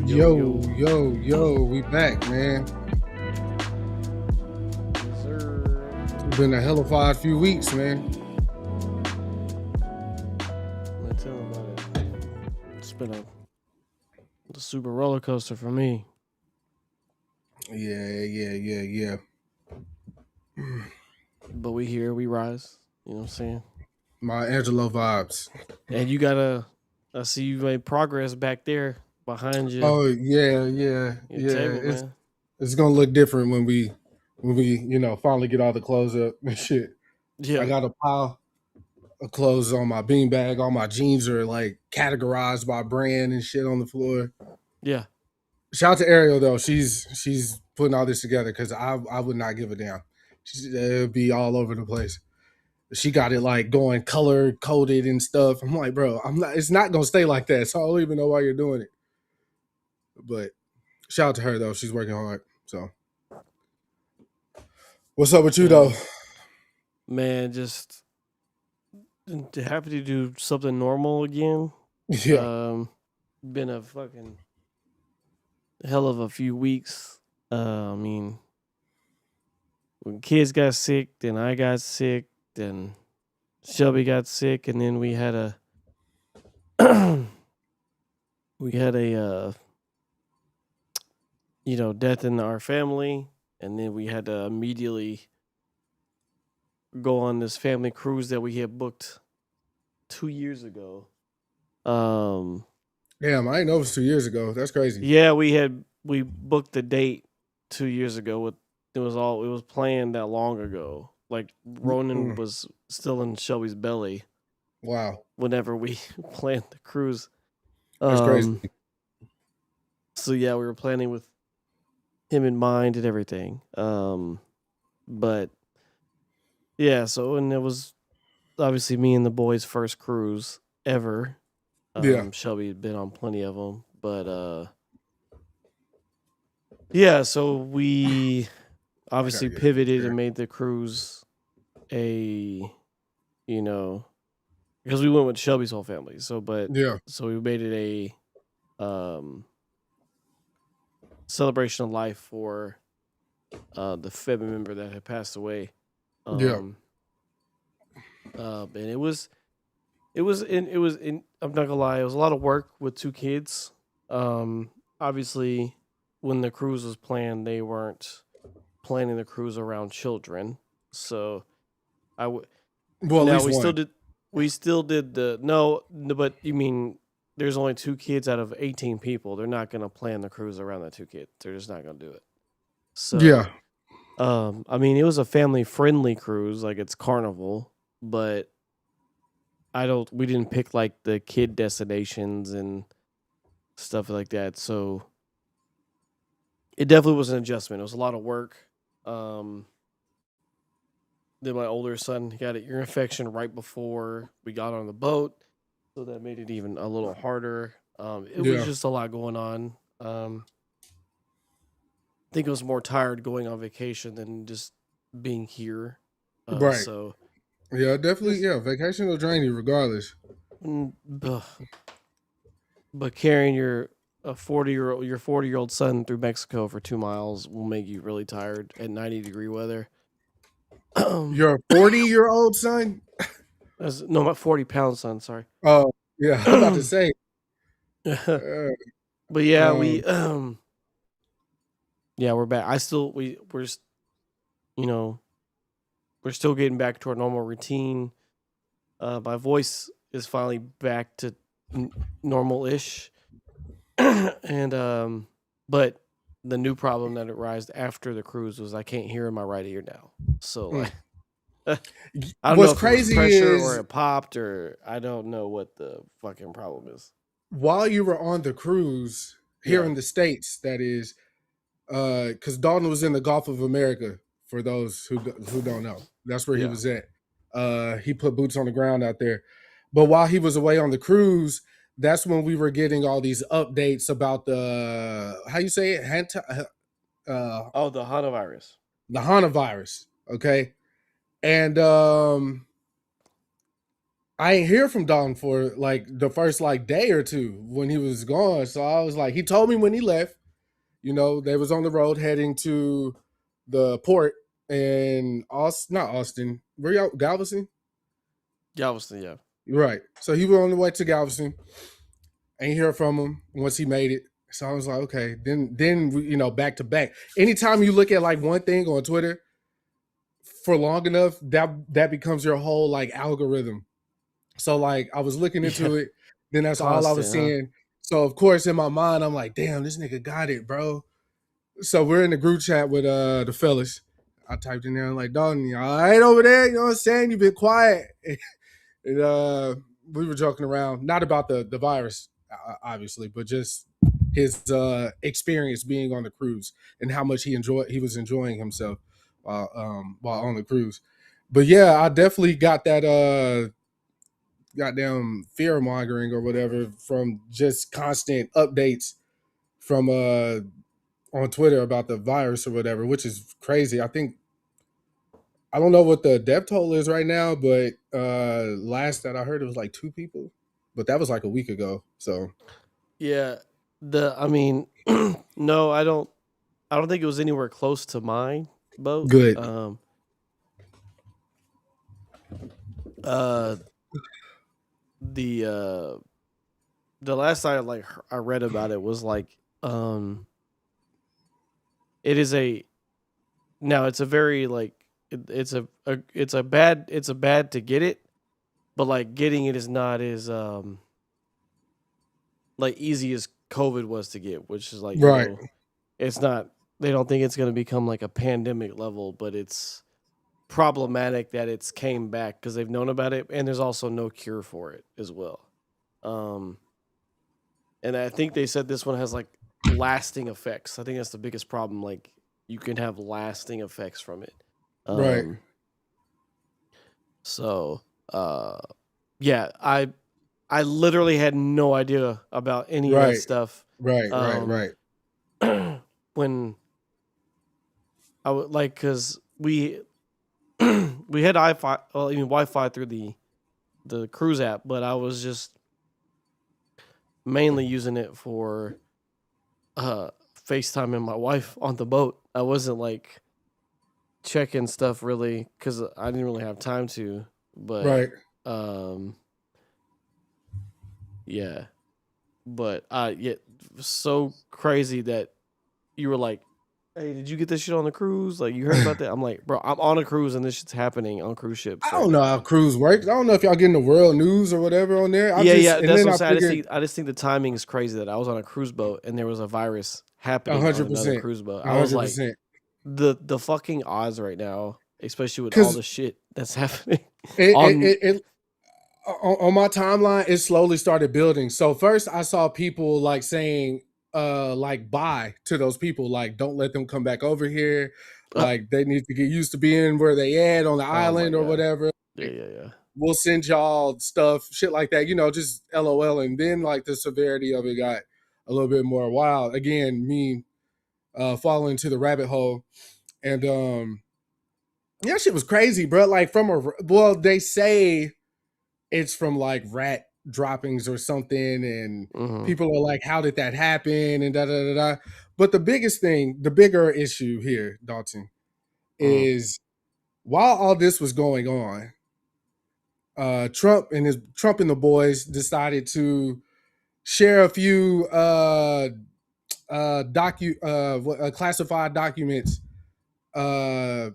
Yo, Yo, yo. yo, yo, we back, man. Yes, sir. It's been a hellified few weeks, man. Man, tell him about it. It's been a super roller coaster for me. Yeah. But we here, we rise. You know what I'm saying? My Angelo vibes. And you gotta, I see you made progress back there behind you. Oh yeah. Your table, man. It's gonna look different when we finally get all the clothes up and shit. Yeah. I got a pile of clothes on my beanbag. All my jeans are like categorized by brand and shit on the floor. Yeah. Shout out to Ariel though. She's putting all this together because I would not give a damn. It'd be all over the place. She got it like going color coded and stuff. I'm like, bro, it's not gonna stay like that. So I don't even know why you're doing it. But shout out to her though. She's working hard. So what's up with you though? Man, just happy to do something normal again. Yeah. Been a fucking hell of a few weeks. I mean, when kids got sick, then I got sick, then Shelby got sick, and then we had a death in our family, and then we had to immediately go on this family cruise that we had booked 2 years ago. Damn, I didn't know it was 2 years ago. That's crazy. Yeah, we booked the date 2 years ago. It was planned that long ago. Like Ronan was still in Shelby's belly. Wow. Whenever we planned the cruise. That's crazy. So yeah, we were planning with him in mind and everything. But yeah, so and it was obviously me and the boys' first cruise ever. Yeah. Shelby had been on plenty of them, but yeah, so we obviously pivoted and made the cruise because we went with Shelby's whole family. So we made it a celebration of life for the family member that had passed away. And it was I'm not gonna lie, it was a lot of work with 2 kids. Obviously when the cruise was planned, they weren't planning the cruise around children. So we still did but you mean there's only 2 kids out of 18 people. They're not going to plan the cruise around the 2 kids. They're just not going to do it. So yeah. I mean, it was a family friendly cruise, like it's Carnival, but we didn't pick like the kid destinations and stuff like that. So it definitely was an adjustment. It was a lot of work. Then my older son got an ear infection right before we got on the boat, so that made it even a little harder. It was just a lot going on. I think I was more tired going on vacation than just being here. Right. So yeah, definitely. Yeah, vacation will drain you regardless. But carrying your 40-year-old son through Mexico for 2 miles will make you really tired at 90-degree weather. Your 40-year-old son? No, my 40-pound son. Sorry. Oh yeah, I'm about to say. But yeah, we're back. We're still getting back to our normal routine. My voice is finally back to normal-ish. And but the new problem that arose after the cruise was I can't hear in my right ear now. So like I don't know if crazy it was pressure or it popped, or I don't know what the fucking problem is. While you were on the cruise here in the States, that is, because Dalton was in the Gulf of America, for those who don't know. That's where he was at. He put boots on the ground out there. But while he was away on the cruise, that's when we were getting all these updates about the, how you say it? The Hantavirus. The Hantavirus, okay? And I ain't hear from Don for like the first like day or two when he was gone. So I was like, he told me when he left, they was on the road heading to the port in Austin, not Austin. Where y'all, Galveston? Galveston, yeah. Right. So he was on the way to Galveston. Ain't hear from him once he made it. So I was like, okay. Then back to back. Anytime you look at like one thing on Twitter for long enough, that becomes your whole like algorithm. So like I was looking Yeah. into it, then that's all I was Constant, huh? seeing. So of course in my mind, I'm like, damn, this nigga got it, bro. So we're in the group chat with the fellas. I typed in there, I'm like, Dalton, you all right over there? You know what I'm saying? You've been quiet. And we were joking around, not about the virus, obviously, but just his experience being on the cruise and how much he was enjoying himself while on the cruise. But yeah, I definitely got that goddamn fear mongering or whatever from just constant updates from on Twitter about the virus or whatever, which is crazy. I don't know what the death toll is right now, but last that I heard it was like 2 people, but that was like a week ago. So Yeah. I mean, no, I don't think it was anywhere close to mine boat. good. Uh the last I read about it was like it is a now it's a very like it's a bad to get it, but like getting it is not as like easy as COVID was to get, which is like, Right. it's not, they don't think it's going to become like a pandemic level, but it's problematic that it's came back because they've known about it, and there's also no cure for it as well. Um, and I think they said this one has like lasting effects. I think that's the biggest problem. Like you can have lasting effects from it. Right. So, uh, yeah, I literally had no idea about any of that Right. stuff. Right. Right. When I would like, cause we we had Wi-Fi through the cruise app, but I was just mainly using it for FaceTime and my wife on the boat. I wasn't like checking stuff really because I didn't really have time to. But Right. yeah, but yeah, so crazy that you were like, hey, did you get this shit on the cruise? Like, you heard about that? I'm like, bro, I'm on a cruise and this shit's happening on cruise ships I right don't know now. how cruise works. I don't know if y'all getting the world news or whatever on there. Yeah, And that's then what I'm I saying. figured I just think the timing is crazy that I was on a cruise boat and there was a virus happening on another 100%, cruise boat. I was like, 100%. the fucking odds right now, especially with all Because the shit that's happening it, on. it, it, on my timeline, it slowly started building. So first, I saw people like saying, like bye to those people, like don't let them come back over here. Like they need to get used to being where they at on the Oh my island or god. whatever. Yeah, yeah, yeah. We'll send y'all stuff, shit like that. Just LOL. And then like the severity of it got a little bit more wild. Again, me falling into the rabbit hole, and yeah, shit was crazy, bro. Like they say it's from like rat droppings or something, and Mm-hmm. people are like, how did that happen, and da da da da. But the bigger issue here, Dalton, Mm-hmm. is while all this was going on, Trump and the boys decided to share a few classified documents, uh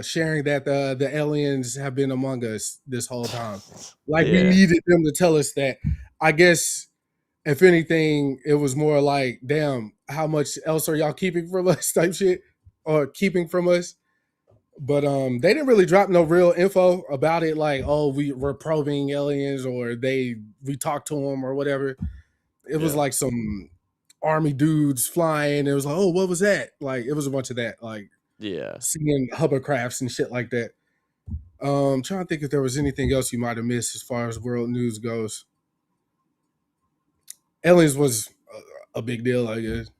sharing that the aliens have been among us this whole time. Like we Yeah. needed them to tell us that. I guess if anything, it was more like, damn, how much else are y'all keeping from us type shit, or keeping from us. But they didn't really drop no real info about it, like, oh, we're probing aliens, or we talked to them or whatever. It was Yeah. like some army dudes flying. It was like, oh, what was that? Like it was a bunch of that, like Yeah. seeing hovercrafts and shit like that. Trying to think if there was anything else you might have missed as far as world news goes. Aliens was a big deal, I guess.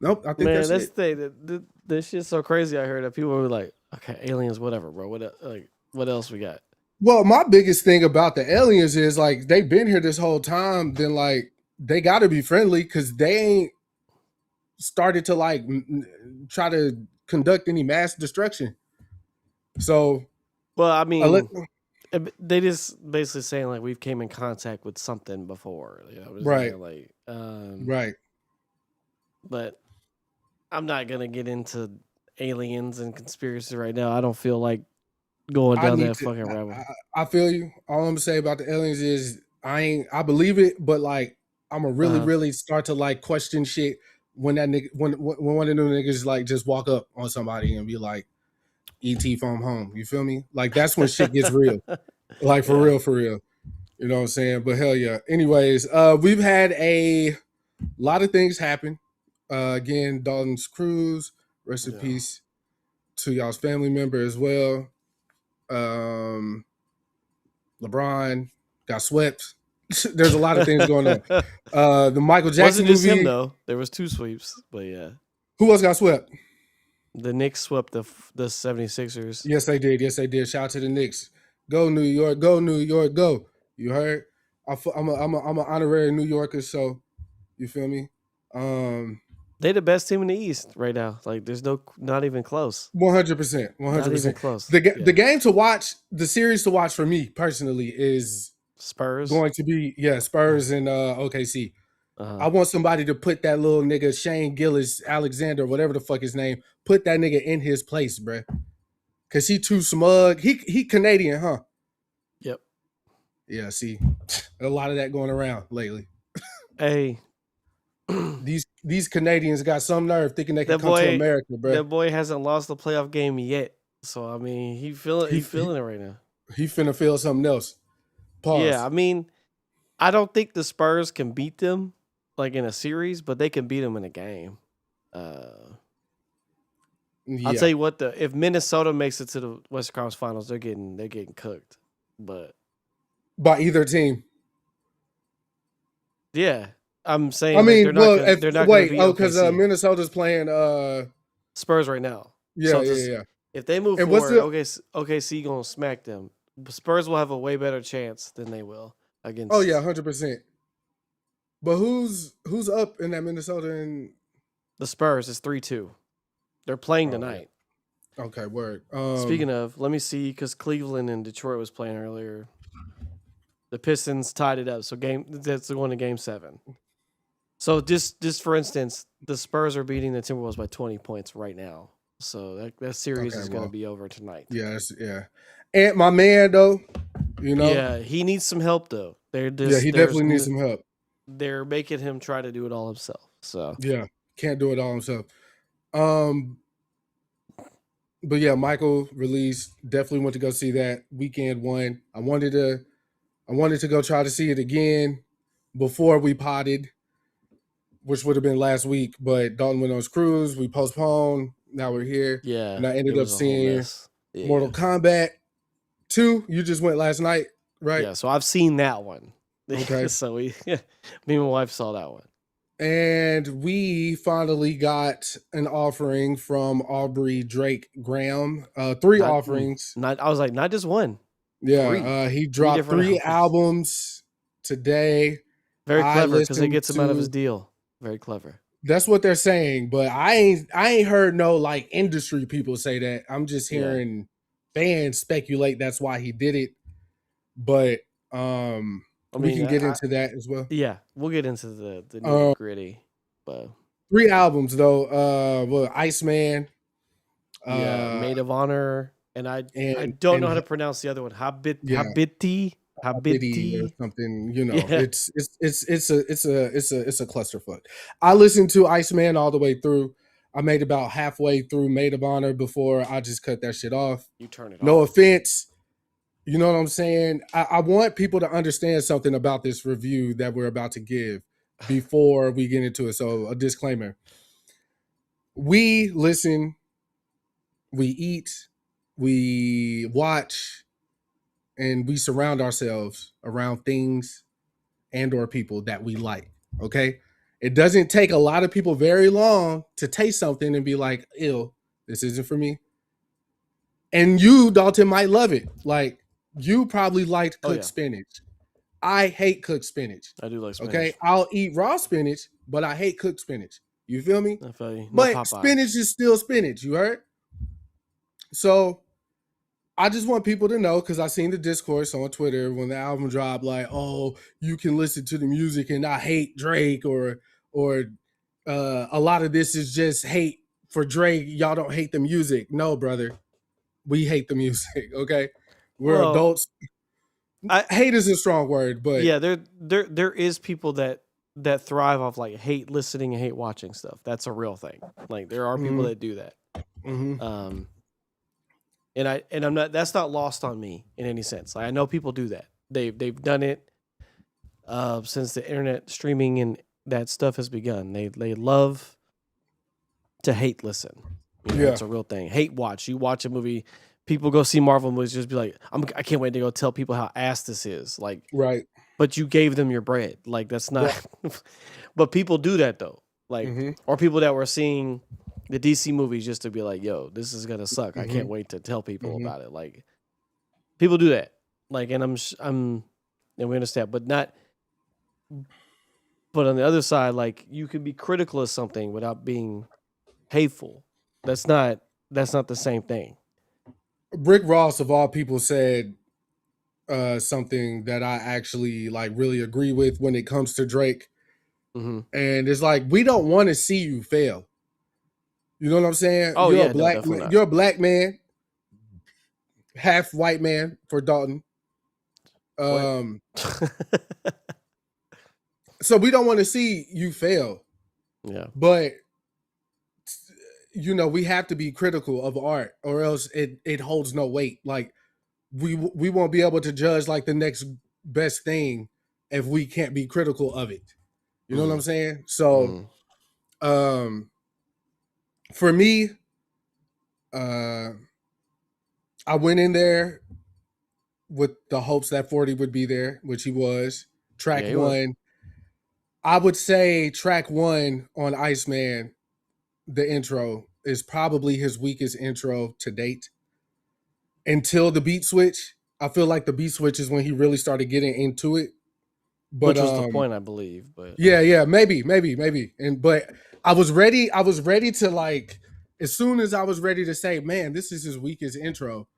Nope, I think Man, that's that's it. the thing. This shit's so crazy. I heard that people were like, Okay, aliens, whatever, bro. What else we got? Well, my biggest thing about the aliens is like they've been here this whole time. Then like they got to be friendly because they ain't started to like try to conduct any mass destruction. So, well, I mean, they just basically saying like we've came in contact with something before. You know what I'm right, saying? Like, right. but I'm not gonna get into aliens and conspiracy right now. I don't feel like going I down need that to. fucking rabbit. I feel you. All I'm gonna say about the aliens is I believe it, but like I'm gonna really, really start to like question shit when that nigga when one of them niggas like just walk up on somebody and be like, "ET from home." You feel me? Like that's when shit gets real. Like for real, for real. You know what I'm saying? But hell yeah. Anyways, we've had a lot of things happen. Again, Dalton's cruise. Rest in peace to y'all's family member as well. LeBron got swept. There's a lot of things going on. The Michael Jackson wasn't just movie. him though. There was 2 sweeps, but yeah. Who else got swept? The Knicks swept the 76ers. Yes, they did. Yes, they did. Shout out to the Knicks. Go New York. Go New York. Go. You heard? I'm an honorary New Yorker, so you feel me? They the best team in the East right now. Like there's not even close. 100%. 100%. Not even close. The game to watch, the series to watch for me personally is Spurs. Going to be Spurs and OKC. I want somebody to put that little nigga Shane Gillis Alexander, whatever the fuck his name, put that nigga in his place, bruh. Cause he too smug. He Canadian, huh? Yep. Yeah, see, a lot of that going around lately. Hey, these Canadians got some nerve thinking they can come to America, bruh. That boy hasn't lost a playoff game yet. So I mean, he feeling it right now. He finna feel something else. Pause. Yeah, I mean, I don't think the Spurs can beat them like in a series, but they can beat them in a game. I'll tell you what, if Minnesota makes it to the Western Conference Finals, they're getting cooked. But by either team. Yeah, I'm saying. I mean, they're not going to beat because Minnesota's playing Spurs right now. Yeah, yeah. If they move forward, OKC gonna smack them. Spurs will have a way better chance than they will against. Oh yeah, 100%. But who's up in that Minnesota and the Spurs is 3-2. They're playing tonight. Okay, word. Speaking of, let me see because Cleveland and Detroit was playing earlier. The Pistons tied it up, so that's going to Game 7. So just for instance, the Spurs are beating the Timberwolves by 20 points right now. So that series is going to be over tonight. Yes, yeah. And my man though, you know. Yeah, he needs some help though. He definitely needs some help. They're making him try to do it all himself. So yeah, can't do it all himself. But yeah, Michael released. Definitely went to go see that weekend one. I wanted to go try to see it again before we potted, which would have been last week. But Dalton went on his cruise. We postponed. Now we're here. Yeah, and I ended up seeing Mortal Kombat II. You just went last night, right? Yeah, so I've seen that one. Okay. So me and my wife saw that one. And we finally got an offering from Aubrey Drake Graham. 3 offerings. I was like, not just one. Yeah, he dropped 3 albums today. Very clever because it gets him out of his deal. Very clever. That's what they're saying, but I ain't heard no like industry people say that. I'm just hearing fans speculate that's why he did it. But we can get into that as well. Yeah, we'll get into the nitty gritty. But 3 albums though. Iceman, Maid of Honor, and I don't know how to pronounce the other one. Habiti or something. You know, it's a clusterfuck. I listened to Iceman all the way through. I made about halfway through Maid of Honor before I just cut that shit off. You turn it off. No offense. You know what I'm saying? I want people to understand something about this review that we're about to give before we get into it. So a disclaimer. We listen, we eat, we watch, and we surround ourselves around things and or people that we like, okay? It doesn't take a lot of people very long to taste something and be like, ew, this isn't for me. And you, Dalton, might love it. Like, you probably liked cooked spinach. I hate cooked spinach. I do like spinach. Okay, I'll eat raw spinach, but I hate cooked spinach. You feel me? I feel you. No but Popeye. Spinach is still spinach. You heard? So I just want people to know, because I seen the discourse on Twitter when the album dropped, like, oh, you can listen to the music and not hate Drake, or a lot of this is just hate for Drake. Y'all don't hate the music. No, brother, we hate the music. Okay, we're adults. Hate is a strong word, but yeah, there is people that thrive off like hate listening and hate watching stuff. That's a real thing. Like there are people that do that. And I'm not. That's not lost on me in any sense. Like, I know people do that. They've done it since the internet streaming and that stuff has begun. They love to hate listen. You know, it's a real thing. Hate watch. You watch a movie. People go see Marvel movies, just be like, I can't wait to go tell people how ass this is. Like, right. But you gave them your bread. Like, that's not. But people do that though. Like, or people that were seeing the DC movies just to be like, yo, this is gonna suck. I can't wait to tell people about it. Like, people do that. Like, and and we understand, but not. But on the other side, like, you can be critical of something without being hateful. That's not the same thing. Rick Ross, of all people, said something that I actually like really agree with when it comes to Drake. And it's like, we don't want to see you fail. You know what I'm saying? Oh, you're yeah, a black man. You're a black man, half white man for Dalton. So we don't want to see you fail. Yeah. But you know, we have to be critical of art, or else it holds no weight. Like, we won't be able to judge like the next best thing if we can't be critical of it. You know what I'm saying? So for me, I went in there with the hopes that 40 would be there, which he was. Track one. I would say track one on Iceman, the intro, is probably his weakest intro to date. Until the beat switch. I feel like the beat switch is when he really started getting into it. But, which was the point, I believe. But yeah, maybe. And but I was ready to, like, as soon as I was ready to say, man, this is his weakest intro,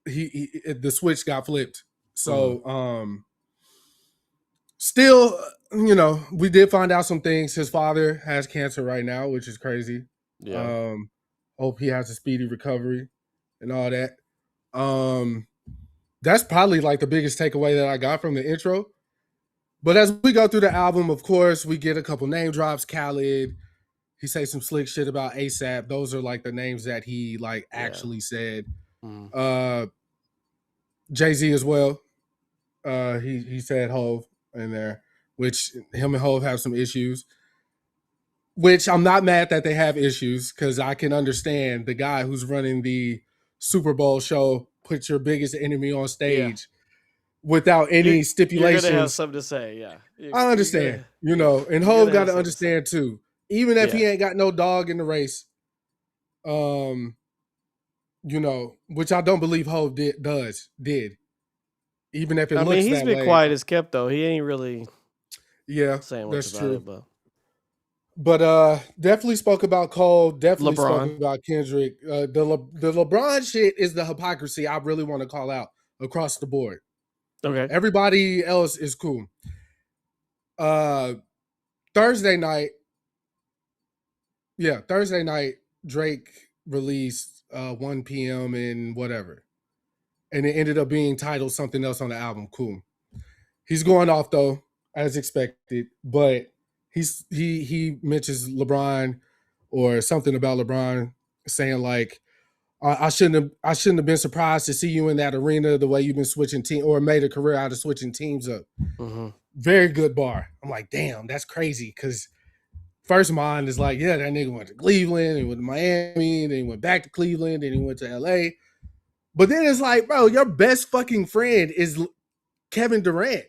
the switch got flipped. So still, you know, we did find out some things. His father has cancer right now, which is crazy. Yeah. Hope he has a speedy recovery and all that. That's probably like the biggest takeaway that I got from the intro. But as we go through the album, of course, we get a couple name drops. Khaled, he says some slick shit about ASAP. Those are like the names that he like actually said. Jay-Z as well. He said Hov in there, which him and Hov have some issues. Which I'm not mad that they have issues, because I can understand the guy who's running the Super Bowl show put your biggest enemy on stage without any stipulations. You're gonna have something to say, yeah. I understand, you know, and Hov got to understand too. Even if he ain't got no dog in the race, you know, which I don't believe Hov did. Even if it looks that way. I mean, he's been quiet as kept though. He ain't really saying much that's about true. it, but definitely spoke about Cole. Definitely spoke about Kendrick. The LeBron shit is the hypocrisy I really want to call out across the board. Okay. Everybody else is cool. Thursday night, Drake released 1 p.m. and whatever. And it ended up being titled something else on the album. Cool. He's going off though, as expected, but he mentions LeBron or something about LeBron, saying like, I shouldn't have been surprised to see you in that arena the way you've been switching team, or made a career out of switching teams up. Very good bar. I'm like, damn, that's crazy. Because first mind is like, yeah, that nigga went to Cleveland and went to Miami, then he went back to Cleveland, then he went to LA. But then it's like, bro, your best fucking friend is Kevin Durant.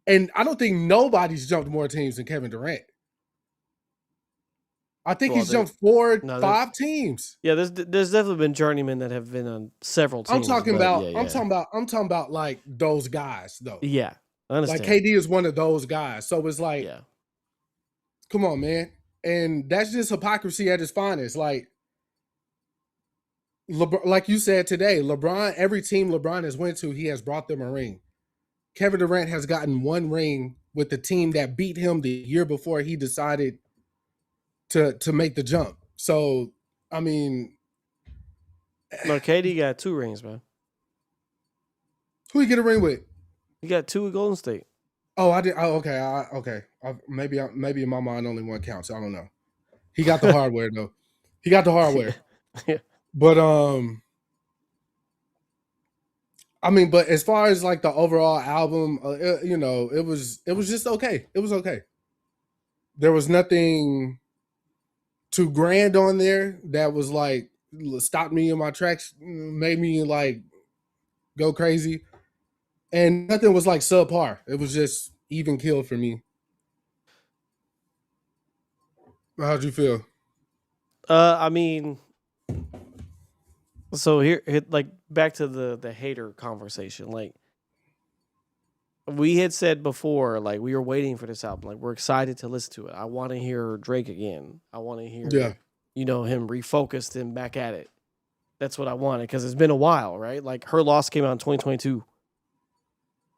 And I don't think nobody's jumped more teams than Kevin Durant. I think Well, he's jumped 4, no, 5 teams. yeah, there's definitely been journeymen that have been on several I'm teams, talking but about. yeah, I'm yeah, talking about like those guys though. yeah. I Like understand. KD is one of those guys. So it's like, Yeah, come on, man. And that's just hypocrisy at its finest. Like like you said today, LeBron, every team LeBron has went to, he has brought them a ring. Kevin Durant has gotten one ring with the team that beat him the year before he decided to make the jump. So, I mean, no, KD got 2 rings, man. who he get a ring with? He got 2 with Golden State. Oh, I did. Oh, okay. Okay. Maybe in my mind only one counts. I don't know. He got the hardware though. He got the hardware. Yeah. But I mean, but as far as like the overall album, you know, it was just okay. It was okay. There was nothing too grand on there that was like stopped me in my tracks, made me like go crazy, and nothing was like subpar. It was just even kill for me. How'd you feel? I mean, so here, like back to the hater conversation. Like we had said before, like we were waiting for this album. Like we're excited to listen to it. I want to hear Drake again. I want to hear, Yeah, him refocused and back at it. That's what I wanted because it's been a while, right? Like Her Loss came out in 2022,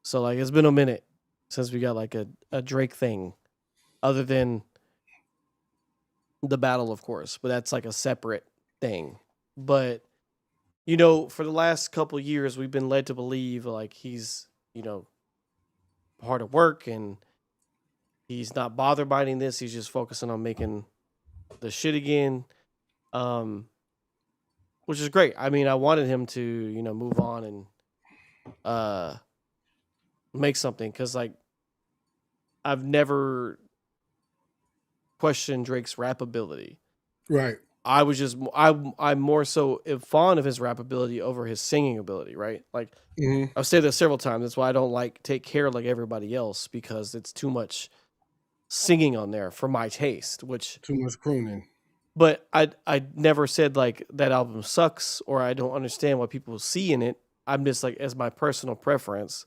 so like it's been a minute since we got like a Drake thing, other than the battle, of course. But that's like a separate thing. But for the last couple years, we've been led to believe like he's, hard at work and he's not bothered by any of this. He's just focusing on making the shit again, which is great. I mean, I wanted him to, move on and make something because, like, I've never questioned Drake's rap ability. right. I was just I'm more so fond of his rap ability over his singing ability, right? Like I've said this several times. That's why I don't like Take Care like everybody else because it's too much singing on there for my taste. Which Too much crooning. But I never said like that album sucks or I don't understand what people see in it. I'm just like as my personal preference,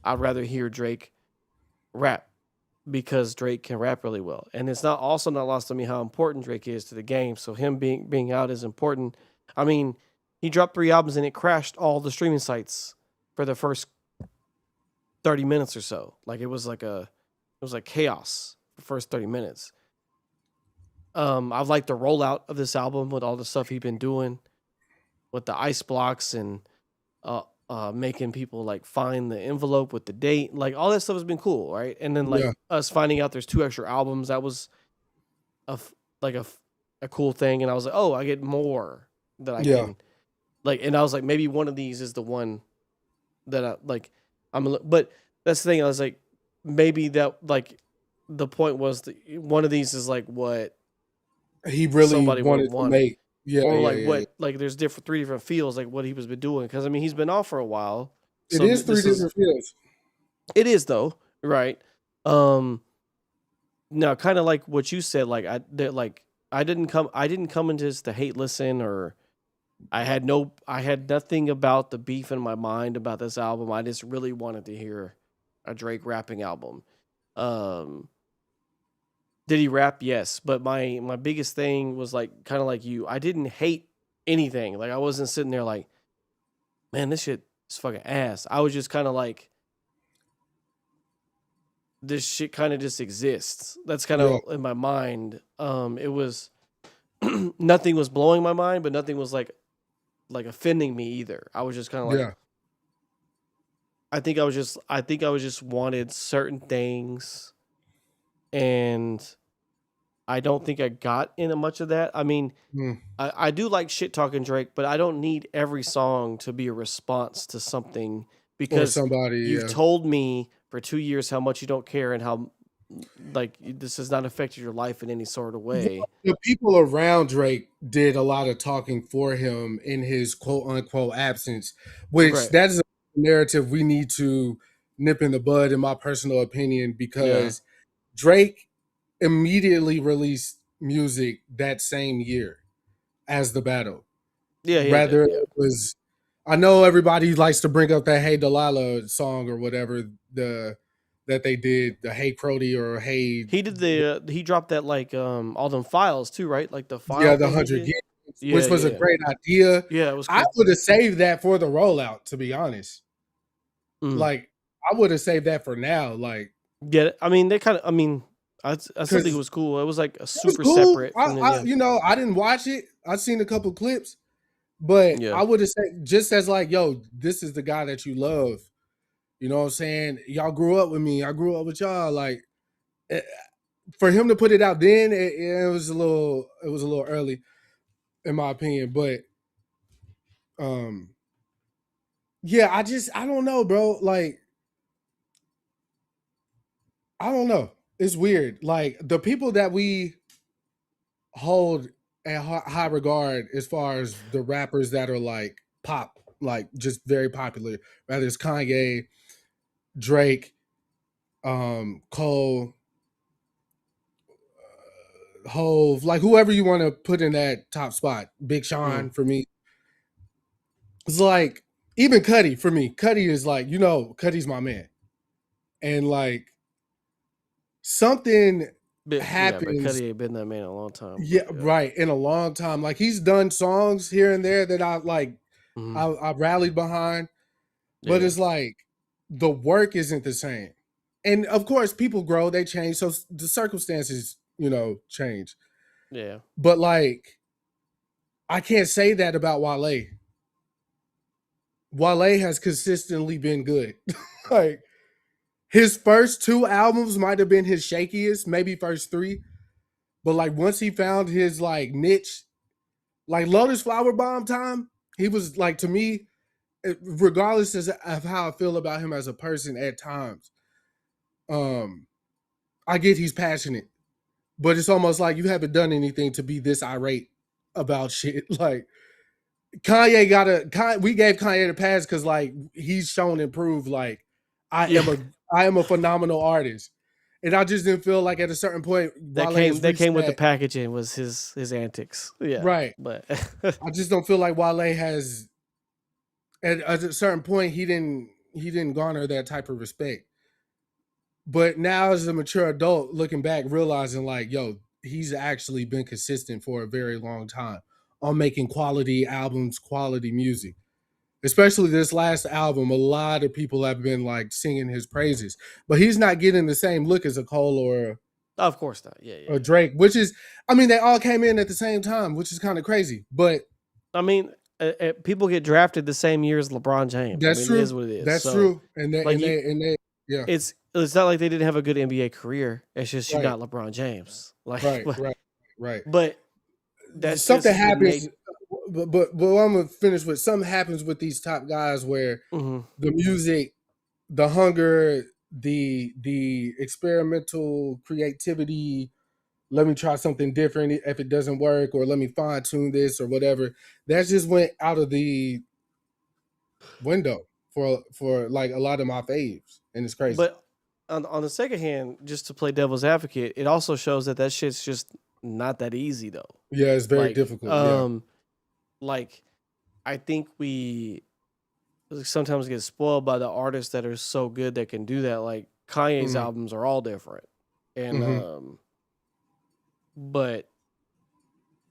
I'd rather hear Drake rap because Drake can rap really well. And it's not lost on me how important Drake is to the game. So him being out is important. I mean, he dropped 3 albums and it crashed all the streaming sites for the first 30 minutes or so. Like it was like chaos the first 30 minutes. I've liked the rollout of this album with all the stuff he's been doing with the ice blocks and making people like find the envelope with the date. Like all that stuff has been cool, right? And then like us finding out there's 2 extra albums, that was a cool thing. And I was like, oh, I get more that I can like. And I was like, maybe one of these is the one that I like. But that's the thing. I was like, maybe that like the point was one of these is like what he really somebody wanted to make. Yeah, or yeah, like yeah, what yeah. like there's 3 different feels like what he was been doing because I mean he's been off for a while. It is 3 different fields. It is though, right? Now kind of like what you said, like I didn't come into this to hate listen or I had nothing about the beef in my mind about this album. I just really wanted to hear a Drake rapping album. Did he rap? Yes, but my biggest thing was like kind of like you. I didn't hate anything. Like I wasn't sitting there like, man, this shit is fucking ass. I was just kind of like, this shit kind of just exists. That's kind of in my mind. It was nothing was blowing my mind, but nothing was like offending me either. I was just kind of like, I think I was just wanted certain things, and I don't think I got into much of that. I mean, I do like shit talking Drake, but I don't need every song to be a response to something because you've told me for 2 years how much you don't care and how like this has not affected your life in any sort of way. The people around Drake did a lot of talking for him in his quote unquote absence, which that is a narrative we need to nip in the bud, in my personal opinion, because Drake immediately released music that same year as the battle. Yeah. Rather, it was. I know everybody likes to bring up that "Hey Delilah" song or whatever that they did, the "Hey Crody" or "Hey." He did he dropped that like all them files too, right? Like the file Yeah, the thing he 100 did. gigs, which was a Yeah. great idea. Yeah, it was I cool. would have saved that for the rollout, to be honest. Mm. Like, I would have saved that for now, like, Yeah, I mean, they kind of. I mean, I still think it because was cool. It was like a it was super cool. separate from the I didn't watch it. I seen a couple clips, but yeah. I would have said just as like, yo, this is the guy that you love. You know what I'm saying? Y'all grew up with me. I grew up with y'all. Like, eh, for him to put it out then, it was a little early, in my opinion. But yeah, I don't know, bro. Like, I don't know. It's weird. Like the people that we hold at high regard as far as the rappers that are like pop, like just very popular, whether it's Kanye, Drake, Cole, Hove, like whoever you want to put in that top spot. Big Sean for me. It's like even Cuddy for me. Cuddy is like, Cuddy's my man. And like something But happens. Cuddy ain't been that man in a long time. Yeah, But right. In a long time. Like he's done songs here and there that I like I rallied behind. But it's like the work isn't the same. And of course, people grow, they change. So the circumstances, change. Yeah. But like, I can't say that about Wale. Wale has consistently been good. Like, his first 2 albums might have been his shakiest, maybe first 3. But like, once he found his like niche, like Lotus Flower Bomb time, he was like, to me, regardless of how I feel about him as a person at times, I get he's passionate, but it's almost like you haven't done anything to be this irate about shit. Like we gave Kanye the pass because like he's shown and proved like I am a phenomenal artist. And I just didn't feel like at a certain point Wale has that reached came with the that. packaging was his antics. Yeah. Right. But I just don't feel like Wale has at a certain point he didn't garner that type of respect. But now as a mature adult looking back, realizing like, yo, he's actually been consistent for a very long time on making quality albums, quality music. Especially this last album, a lot of people have been like singing his praises. But he's not getting the same look as a Cole or of course not. Yeah. or Drake, which is, I mean, they all came in at the same time, which is kind of crazy. But I mean, people get drafted the same year as LeBron James. I that's mean, it is true. what it is. That's So, true. And like yeah. it's not like they didn't have a good NBA career. It's just you're Right. not LeBron James. Like, Right. But that's Something just the happens, but I'm gonna finish with something happens with these top guys where the music, the hunger, the experimental creativity. Let me try something different if it doesn't work, or let me fine tune this or whatever. That just went out of the window for like a lot of my faves, and it's crazy. But on the second hand, just to play devil's advocate, it also shows that shit's just not that easy though. Yeah, it's very Like, difficult. Like I think we sometimes get spoiled by the artists that are so good that can do that. Like Kanye's albums are all different, and but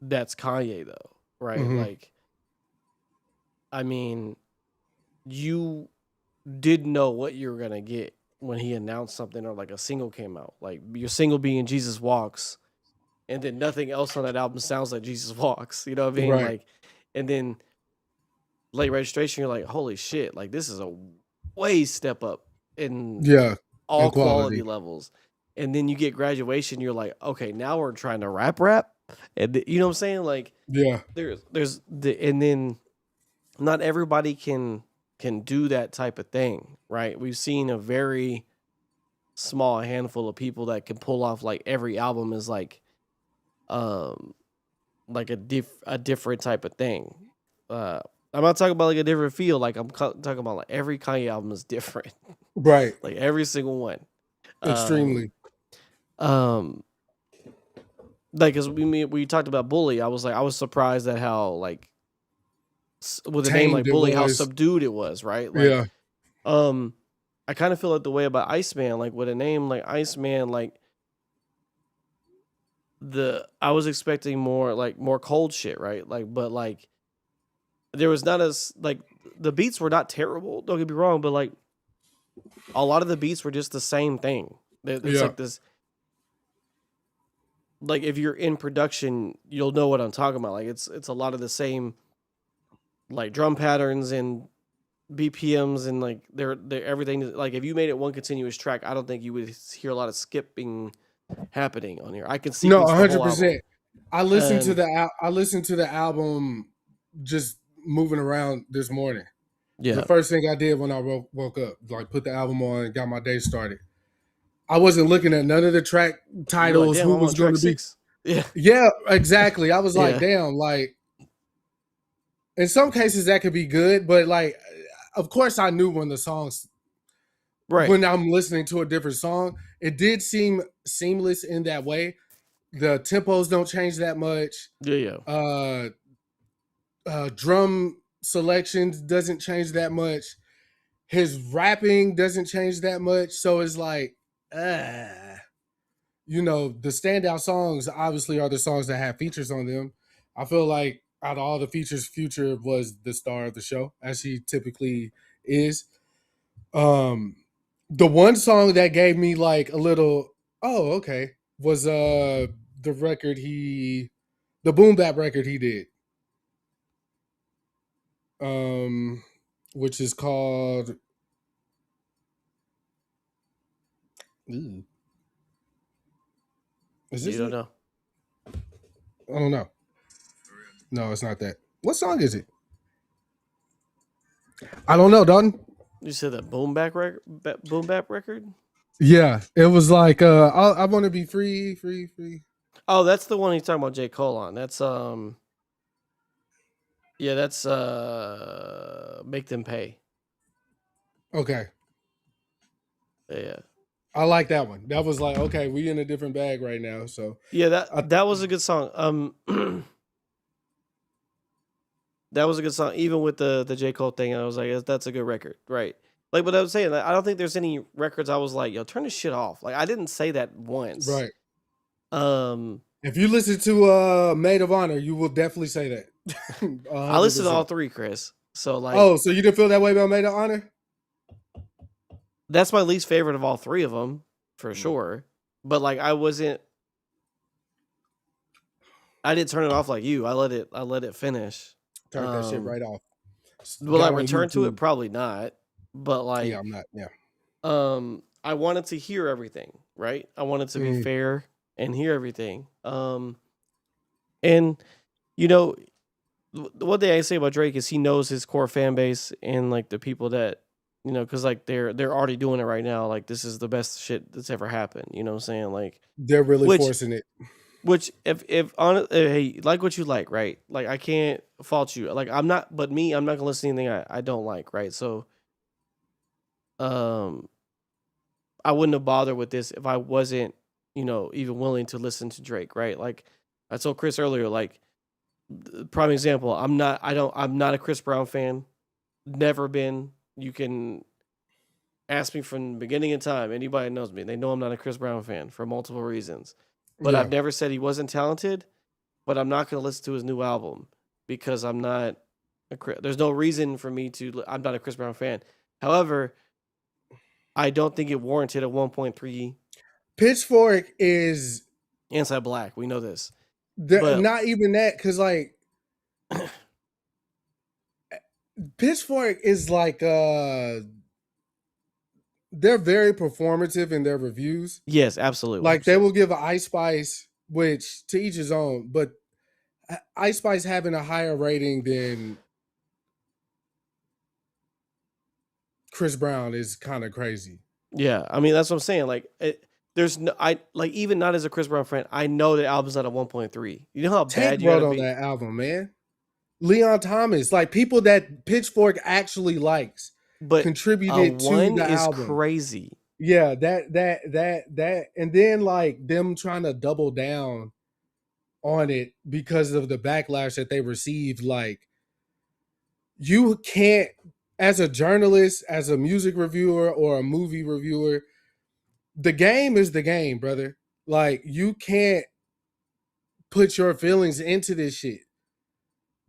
that's Kanye though, right? Like, I mean, you did know what you were gonna get when he announced something or like a single came out. Like your single being Jesus Walks, and then nothing else on that album sounds like Jesus Walks. You know what I mean? Right. Like, and then Late Registration, you're like, holy shit! Like this is a way step up in all quality levels. And then you get Graduation, you're like, okay, now we're trying to rap, and you know what I'm saying? Like, there's and then not everybody can do that type of thing, right? We've seen a very small handful of people that can pull off like every album is like a different type of thing. I'm not talking about like a different feel. Like I'm talking about like every Kanye album is different, right? Like every single one, extremely. Like, cause we talked about Bully, I was surprised at how like with a name like Tamed it Bully, how was. subdued it was, right? Like, Yeah. I kind of feel like the way about Iceman, like with a name like Iceman, like I was expecting more cold shit, right? Like, but like there was not as like the beats were not terrible. Don't get me wrong, but like a lot of the beats were just the same thing. It's Yeah. like this. Like if you're in production, you'll know what I'm talking about. Like it's a lot of the same like drum patterns and BPMs and like they're everything. Like if you made it one continuous track, I don't think you would hear a lot of skipping happening on here. I can No, sequence the whole 100%. album. I listened to And the album just moving around this morning. yeah, The first thing I did when I woke up, like put the album on and got my day started. I wasn't looking at none of the track you're like, titles, damn, who I'm was on going track to be. 6. Yeah, Yeah, exactly. I was like, yeah, damn, like in some cases that could be good, but like of course I knew right. when I'm listening to a different song, it did seem seamless in that way. The tempos don't change that much. Yeah, yeah. Drum selections doesn't change that much. His rapping doesn't change that much. So it's like, the standout songs obviously are the songs that have features on them. I feel like out of all the features, Future was the star of the show, as he typically is. The one song that gave me like a little, oh, okay, was the boom bap record he did. Which is called Ooh. Is this You don't it? know. I don't know. No, it's not that. What song is it? I don't know, Dalton. You said that boom bap record. Yeah, it was like I want to be free, free, free. Oh, that's the one he's talking about J. Cole on. That's yeah, that's Make Them Pay. Okay, Yeah. I like that one. That was like, okay, we in a different bag right now. So Yeah, I, that was a good song. That was a good song. Even with the J. Cole thing, I was like, that's a good record, right? Like, but I was saying, I don't think there's any records I was like, yo, turn this shit off. Like, I didn't say that once. right. Um, If you listen to Maid of Honor, you will definitely say that. I listened to all 100%. three, Chris. So like, Oh, so you didn't feel that way about Maid of Honor? that's my least favorite of all three of them, for sure. But like, I didn't turn it off like you. I let it finish. Turn that shit right off. Will I return to it? Probably not. But like, yeah, I'm not. Yeah. I wanted to hear everything, right? I wanted to be fair and hear everything. And you know, the one thing I say about Drake is he knows his core fan base and like the people that because like they're already doing it right now. Like this is the best shit that's ever happened. You know what I'm saying? Like they're really forcing it. Which if on hey, like what you like, right? Like I can't fault you. Like I'm not gonna listen to anything I don't like, right? So I wouldn't have bothered with this if I wasn't, even willing to listen to Drake, right? Like I told Chris earlier, like prime example, I'm not a Chris Brown fan. Never been. You can ask me from the beginning of time. Anybody knows me, they know I'm not a Chris Brown fan for multiple reasons. But I've never said he wasn't talented, but I'm not going to listen to his new album because I'm not there's no reason for me to I'm not a Chris Brown fan. However, I don't think it warranted a 1.3. Pitchfork is anti-black. We know this. But not even that, because like Pitchfork is like they're very performative in their reviews. Yes, absolutely. Like they will give Ice Spice, which to each his own, but Ice Spice having a higher rating than Chris Brown is kind of crazy. Yeah, I mean that's what I'm saying. Like there's no even not as a Chris Brown fan, I know the album's at a 1.3. You know how bad you gotta on be that album, man. Leon Thomas, like people that Pitchfork actually likes, but contributed to the album. Crazy. Yeah, that, and then like them trying to double down on it because of the backlash that they received. Like, you can't, as a journalist, as a music reviewer or a movie reviewer, the game is the game, brother. Like, you can't put your feelings into this shit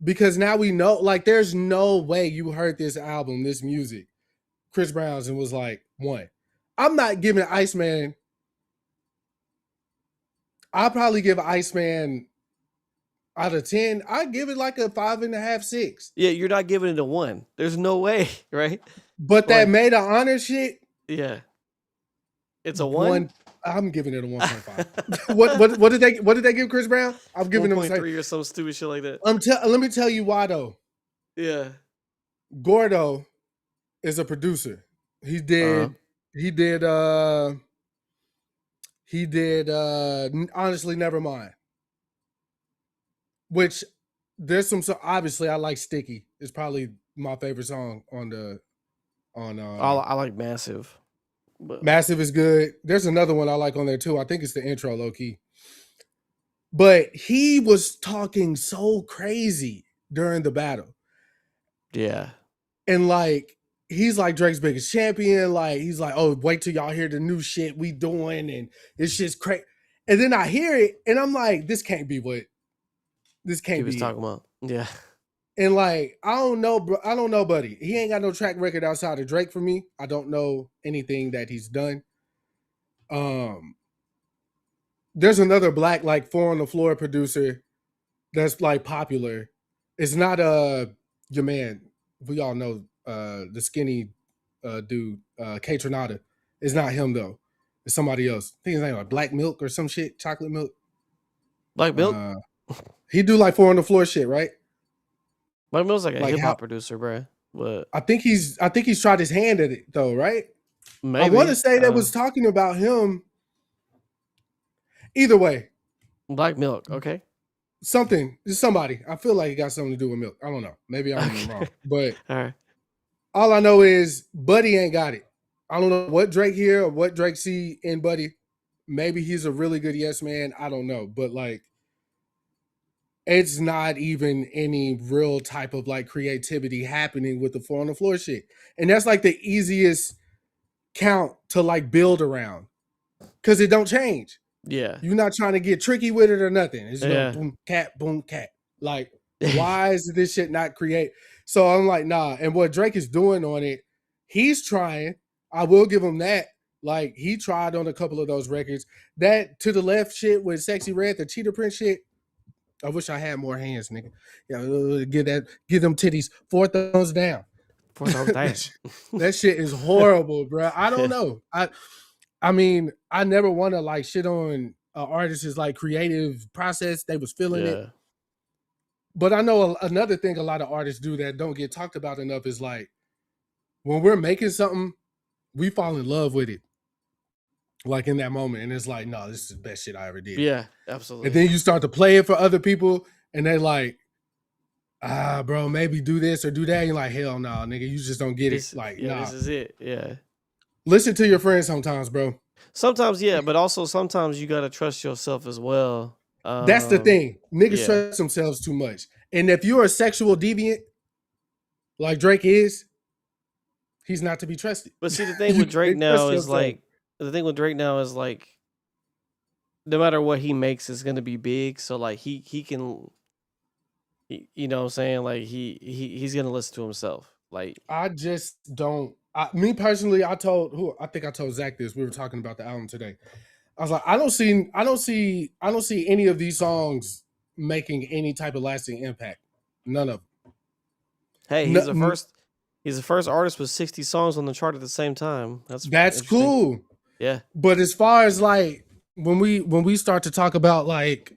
because now we know, like, there's no way you heard this album, this music, Chris Brown's, and was like, one. I'm not giving Iceman. I'll probably give Iceman out of 10. I give it like a 5.5, 6. Yeah, you're not giving it a 1. There's no way, right? But that Made of Honor shit. Yeah. It's a 1? I'm giving it a 1.5. what did they give Chris Brown? I'm giving him 1.3 or some stupid shit like that. Let me tell you why though. Yeah. Gordo is a producer. He did Honestly Nevermind. Which there's some, so obviously I like Sticky. It's probably my favorite song I like Massive. But Massive is good. There's another one I like on there too. I think it's the intro, low key. But he was talking so crazy during the battle. Yeah. And like, he's like Drake's biggest champion. Like, he's like, oh, wait till y'all hear the new shit we doing. And it's just crazy. And then I hear it and I'm like, this can't be what this can't he be was talking about. Yeah. And like, I don't know, bro. I don't know, buddy. He ain't got no track record outside of Drake for me. I don't know anything that he's done. There's another black, like, 4 on the floor producer that's like popular. It's not your man. We all know the skinny dude, K Tronada. It's not him though. It's somebody else. I think his name like Black Milk or some shit. Chocolate Milk. Black Milk? He do like 4 on the floor shit, right? Black Milk's like a hip hop producer, bro. But I think he's tried his hand at it though, right? Maybe. I want to say that was talking about him. Either way. Black Milk, okay. Somebody. I feel like it got something to do with milk. I don't know. Maybe I'm wrong. But all I know is Buddy ain't got it. I don't know what Drake hear or what Drake see in Buddy. Maybe he's a really good yes man. I don't know. But like, it's not even any real type of like creativity happening with the 4 on the floor shit. And that's like the easiest count to like build around because it don't change. Yeah. You're not trying to get tricky with it or nothing. It's boom, cat. Like, why is this shit not create? So I'm like, nah. And what Drake is doing on it, he's trying. I will give him that. Like, he tried on a couple of those records. That To the Left shit with Sexy Red, the cheetah print shit. I wish I had more hands, nigga. Yeah, give them titties 4 thumbs down. 4 thumbs down. That shit is horrible, bro. I don't know. I mean, I never want to like shit on an artist's like creative process. They was feeling it. But I know another thing a lot of artists do that don't get talked about enough is like, when we're making something, we fall in love with it. Like in that moment. And it's like, no, this is the best shit I ever did. Yeah, absolutely. And then you start to play it for other people and they're like, bro, maybe do this or do that. And you're like, hell no, nigga, you just don't get it. Like, nah. This is it. Yeah. Listen to your friends sometimes, bro. Sometimes, yeah, but also sometimes you gotta trust yourself as well. That's the thing. Niggas trust themselves too much. And if you're a sexual deviant, like Drake is, he's not to be trusted. But see, the thing with Drake now is like, no matter what he makes, it's gonna be big. So like he can, you know what I'm saying? Like he's gonna listen to himself. Like, I just don't. Me personally, I think I told Zach this. We were talking about the album today. I was like, I don't see any of these songs making any type of lasting impact. None of them. Hey, he's the first artist with 60 songs on the chart at the same time. That's cool. Yeah. But as far as like when we start to talk about like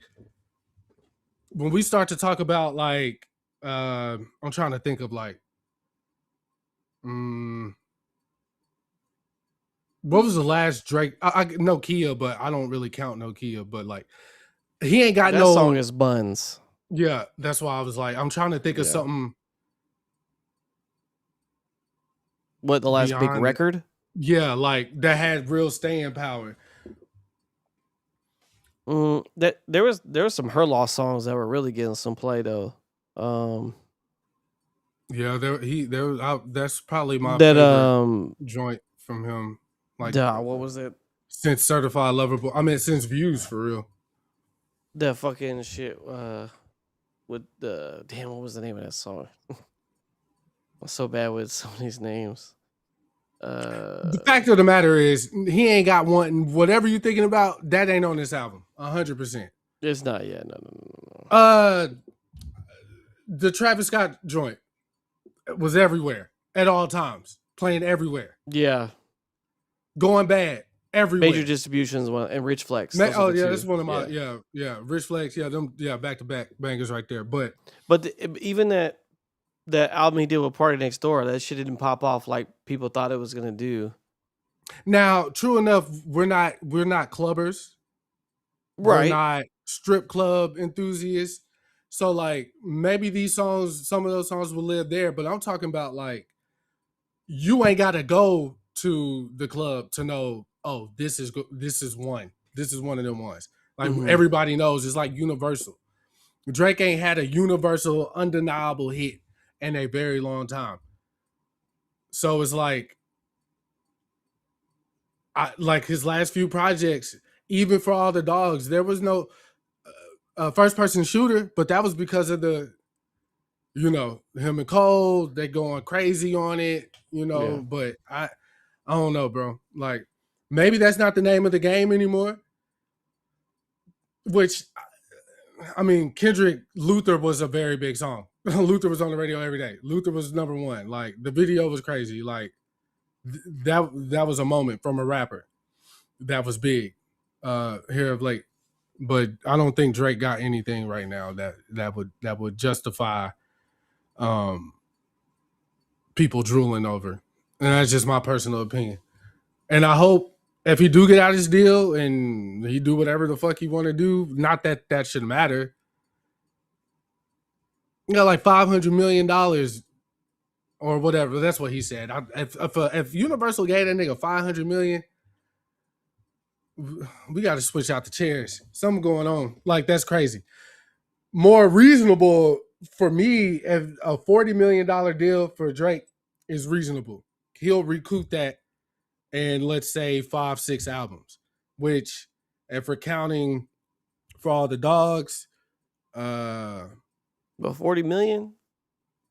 I'm trying to think of like what was the last Drake? I know Kia, but I don't really count Nokia. But like, he ain't got that song is Buns. Yeah, that's why I was like, I'm trying to think of something. What, the last big record? Yeah, like that had real staying power. That there was some Her Loss songs that were really getting some play though. Yeah, that's probably my That favorite joint from him. Like, what was it? since Certified Lover Boy. I mean, since Views for real. That fucking shit with the damn, what was the name of that song? I'm so bad with some of these names. The fact of the matter is, he ain't got one. Whatever you thinking about, that ain't on this album. 100%. It's not yet. No. The Travis Scott joint was everywhere at all times, playing everywhere. Yeah. Going bad everywhere. Major Distributions one and Rich Flex. That's one of my Rich Flex. Yeah, them back to back bangers right there. But even that album he did with Party Next Door, that shit didn't pop off like people thought it was gonna do. Now, true enough, we're not clubbers. Right. We're not strip club enthusiasts. So like maybe these songs, some of those songs will live there, but I'm talking about like you ain't gotta go to the club to know, oh, this is one. This is one of them ones. Like everybody knows, it's like universal. Drake ain't had a universal, undeniable hit in a very long time. So it's like his last few projects, even for All the Dogs, there was no first person shooter, but that was because of the, him and Cole, they going crazy on it, but I don't know, bro. Like, maybe that's not the name of the game anymore. Which, I mean, Kendrick, Luther was a very big song. Luther was on the radio every day. Luther was number one. Like, the video was crazy. Like, that was a moment from a rapper that was big here of late. But I don't think Drake got anything right now that would justify people drooling over. And that's just my personal opinion. And I hope if he do get out of his deal and he do whatever the fuck he want to do, not that should matter. You got like $500 million or whatever. That's what he said. If Universal gave that nigga $500 million, we got to switch out the chairs. Something going on. Like, that's crazy. More reasonable for me, if a $40 million deal for Drake is reasonable. He'll recoup that in, let's say, 5-6 albums, which, if we're counting for All the Dogs, but 40 million?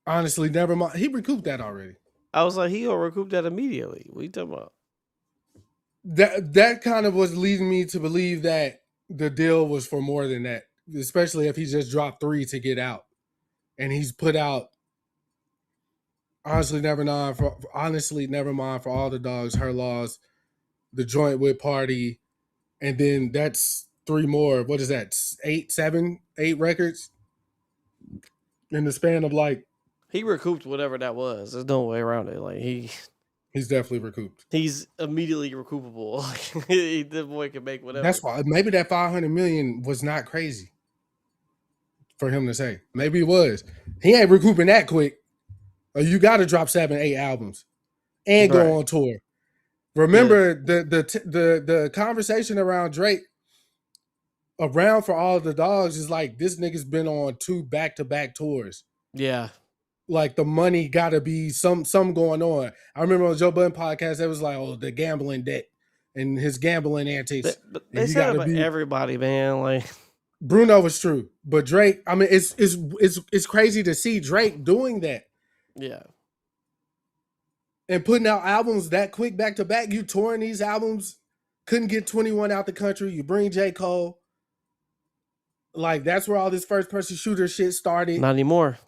Honestly, never mind. He recouped that already. I was like, he'll recoup that immediately. What are you talking about? That kind of was leading me to believe that the deal was for more than that, especially if he just dropped 3 to get out. And he's put out, honestly, never mind for All the Dogs, Her Laws, The Joint with Party, and then that's 3 more. What is that? 8 records in the span of like. He recouped whatever that was. There's no way around it. Like he's definitely recouped. He's immediately recoupable. The boy can make whatever. That's why maybe that $500 million was not crazy for him to say. Maybe it was. He ain't recouping that quick. You got to drop 7-8 albums and go on tour. Remember the conversation around Drake around for All the Dogs is like, this nigga's been on 2 back-to-back tours. Yeah. Like, the money got to be some going on. I remember on Joe Budden podcast, it was like, oh, the gambling debt and his gambling antics. But they said about everybody, man. Like, Bruno was true, but Drake, I mean, it's crazy to see Drake doing that. Yeah. And putting out albums that quick back to back. You touring these albums, couldn't get 21 out the country. You bring J. Cole. Like, that's where all this first person shooter shit started. Not anymore.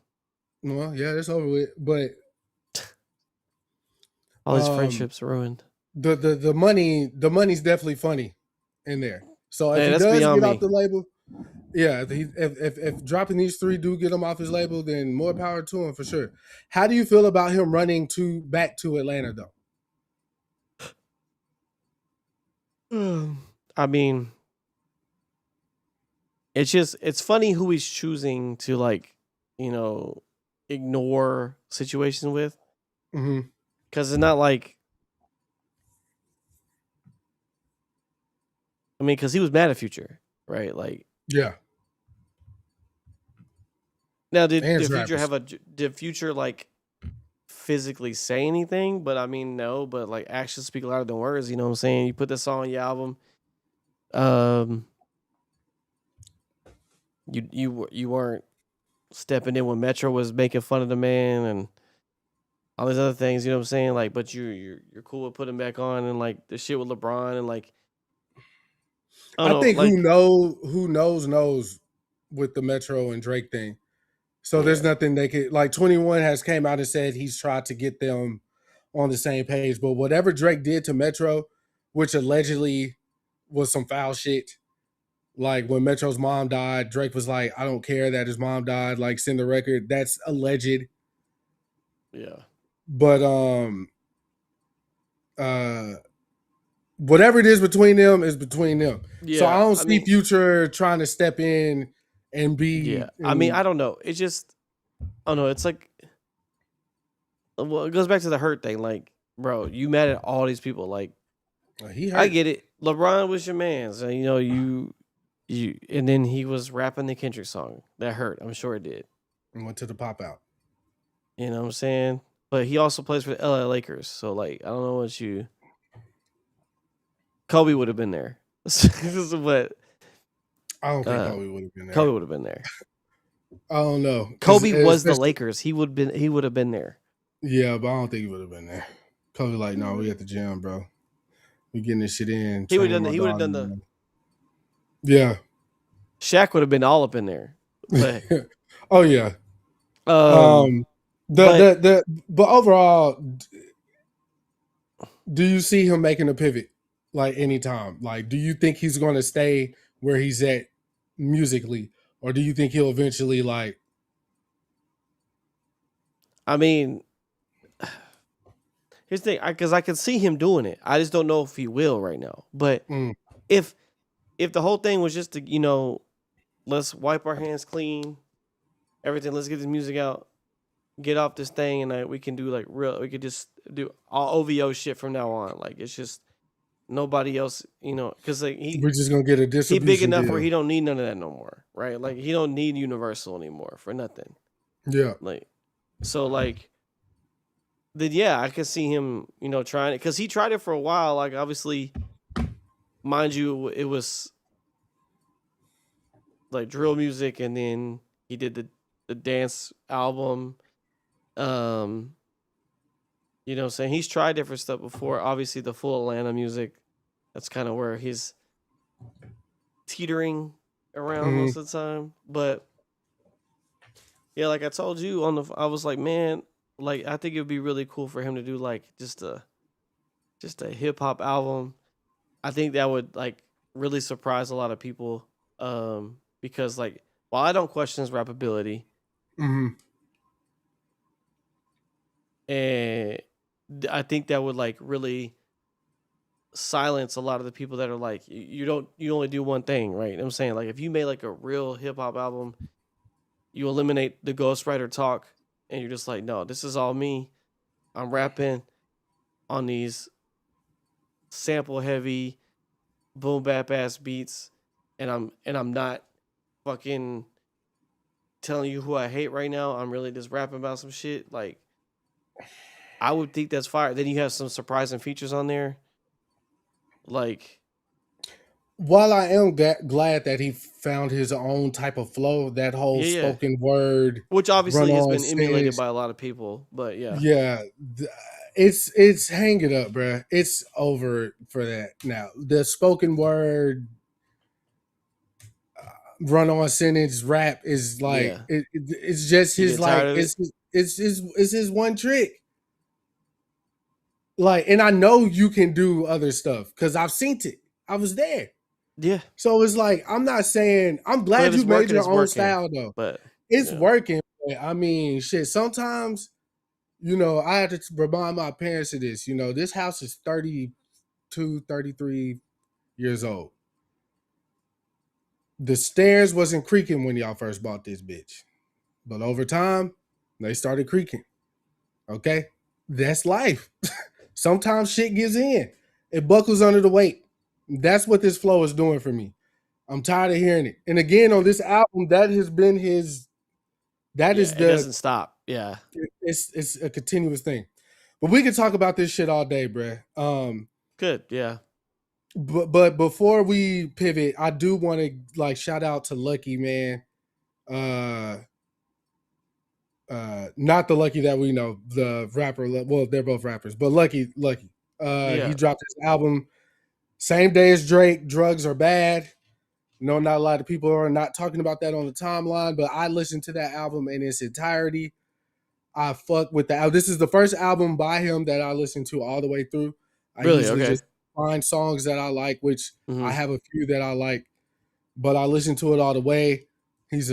Well, yeah, that's over with. But all his friendships ruined. The money's definitely funny in there. So if he does get off the label, yeah, if dropping these 3 do get him off his label, then more power to him for sure. How do you feel about him running back to Atlanta though? I mean, it's funny who he's choosing to, like, ignore situations with. Because it's not like, I mean, because he was mad at Future. right? Like, Yeah. now And did Future Travis. have did Future like physically say anything? But I mean, no. But like, actions speak louder than words. You know what I'm saying? You put this song on your album. You weren't stepping in when Metro was making fun of the man and all these other things. You know what I'm saying? Like, but you're cool with putting back on and like the shit with LeBron and like, I don't I know, think like, who knows with the Metro and Drake thing. So there's yeah, nothing they could, like, 21 has came out and said he's tried to get them on the same page. But whatever Drake did to Metro, which allegedly was some foul shit, like when Metro's mom died, Drake was like, I don't care that his mom died, like send the record. That's alleged. yeah, But whatever it is between them is between them. So I yeah. don't I see mean, Future trying to step in and yeah. be I mean, I in. don't know. It's just, I don't know. It's like, well, it goes back to the hurt thing. Like, bro, you mad at all these people. Like, He I hurt get it. LeBron was your man. So, you know, and then he was rapping the Kendrick song. That hurt. I'm sure it did. and went to the pop out. You know what I'm saying? But he also plays for the LA Lakers. So, like, I don't know what you. Kobe would have been there. But I don't think Kobe would have been there. Kobe would have been there. I don't know. Kobe was the Lakers. He would have been there. Yeah, but I don't think he would have been there. Kobe like, no, we at the gym, bro. We getting this shit in. He would have Training done. my He would have daughter. done the. Yeah. Shaq would have been all up in there. But Oh yeah. but But overall, do you see him making a pivot like anytime? Like, do you think he's going to stay where he's at musically, or do you think he'll eventually like? I mean, here's the thing, because I can see him doing it. I just don't know if he will right now. But if the whole thing was just to, you know, let's wipe our hands clean, everything, let's get this music out, get off this thing, and we can do like we could just do all OVO shit from now on. Like, it's just nobody else, you know, because like we're just gonna get a distribution. He big enough deal. where he don't need none of that no more, right? Like, he don't need Universal anymore for nothing. Yeah. Like, so like, then yeah, I could see him, you know, trying it, because he tried it for a while. Like, obviously, mind you, it was like drill music, and then he did the dance album. You know what I'm saying? He's tried different stuff before. Obviously, the full Atlanta music, that's kind of where he's teetering around most of the time. But yeah, like I told you I was like, man, like, I think it would be really cool for him to do like just a hip hop album. I think that would like really surprise a lot of people. Because like, while I don't question his rap ability, and I think that would like really silence a lot of the people that are like, you only do one thing, right? You know what I'm saying, like, if you made like a real hip hop album, you eliminate the ghostwriter talk, and you're just like, no, this is all me. I'm rapping on these sample heavy, boom bap ass beats, and I'm not fucking telling you who I hate right now. I'm really just rapping about some shit. Like, I would think that's fire. Then you have some surprising features on there. Like, while I am glad that he found his own type of flow, that whole spoken word, which obviously has been stage, emulated by a lot of people, but yeah, it's hang it up, bro. It's over for that now. The spoken word, run on sentence rap is like it's just his like it's his one trick. Like, and I know you can do other stuff because I've seen it. I was there. Yeah. So it's like, I'm not saying, I'm glad you made your own style though. But it's working. I mean, shit, sometimes, you know, I had to remind my parents of this. You know, this house is 32, 33 years old. The stairs wasn't creaking when y'all first bought this bitch. But over time, they started creaking. Okay? That's life. Sometimes shit gets in. It buckles under the weight. That's what this flow is doing for me. I'm tired of hearing it. And again, on this album, that has been his. That Yeah, is it doesn't stop. Yeah. it's a continuous thing. But we can talk about this shit all day, bruh. Good. Yeah. But before we pivot, I do want to like shout out to Lucky, man. Uh not the Lucky that we know, the rapper. Well, they're both rappers, but Lucky. He Yeah. dropped his album same day as Drake. Drugs Are Bad. No, not a lot of people are not talking about that on the timeline, but I listened to that album in its entirety. I fuck with the album. This is the first album by him that I listened to all the way through. I Really? usually Okay. just find songs that I like, which I Mm-hmm. have a few that I like, but I listen to it all the way. He's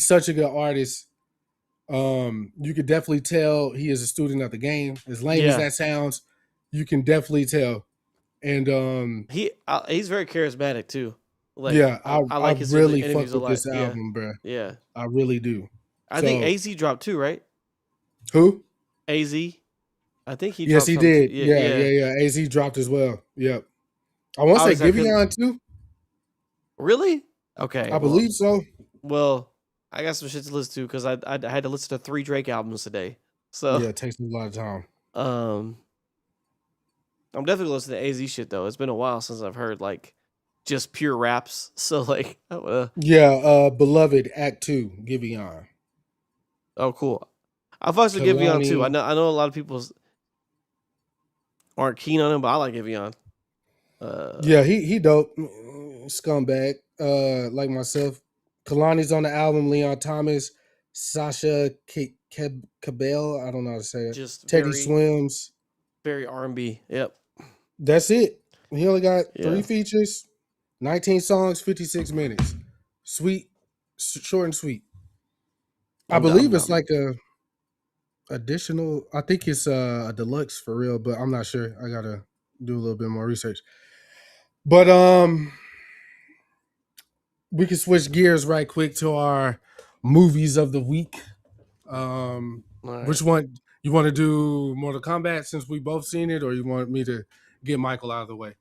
such a good artist. You could definitely tell he is a student of the game. As lame as Yeah. that sounds, you can definitely tell. And He's very charismatic too. Like yeah, I I like his really fuck interviews a with lot. this Yeah. album, bro. Yeah. I really do. I think So AZ dropped too, right? who? AZ. I think he Yes, dropped he something too. did. Yeah. Yeah, Yeah. yeah, yeah. Az dropped as well. Yep. I want to say Obviously, I couldn't. Giveon too. Really? Okay. I believe so. Well, I got some shit to listen to because I had to listen to 3 Drake albums today. So, Yeah, it takes me a lot of time. I'm definitely listening to AZ shit though. It's been a while since I've heard like just pure raps. So like, Yeah, Beloved Act 2, Giveon. oh cool. I fucks with Giveon too. I know a lot of people aren't keen on him, but I like Giveon. Yeah, he dope. Scumbag. Like myself. Kalani's on the album. Leon Thomas, Sasha Cabell. I don't know how to say it. Just Teddy Swims. very R&B. Yep. That's it. He only got 3 Yeah. features, 19 songs, 56 minutes. Sweet, short and sweet. I believe it's like a additional. I think it's a deluxe for real, but I'm not sure. I gotta do a little bit more research. But we can switch gears right quick to our movies of the week. Right. Which one you want to do? Mortal Kombat, since we both seen it, or you want me to get Michael out of the way?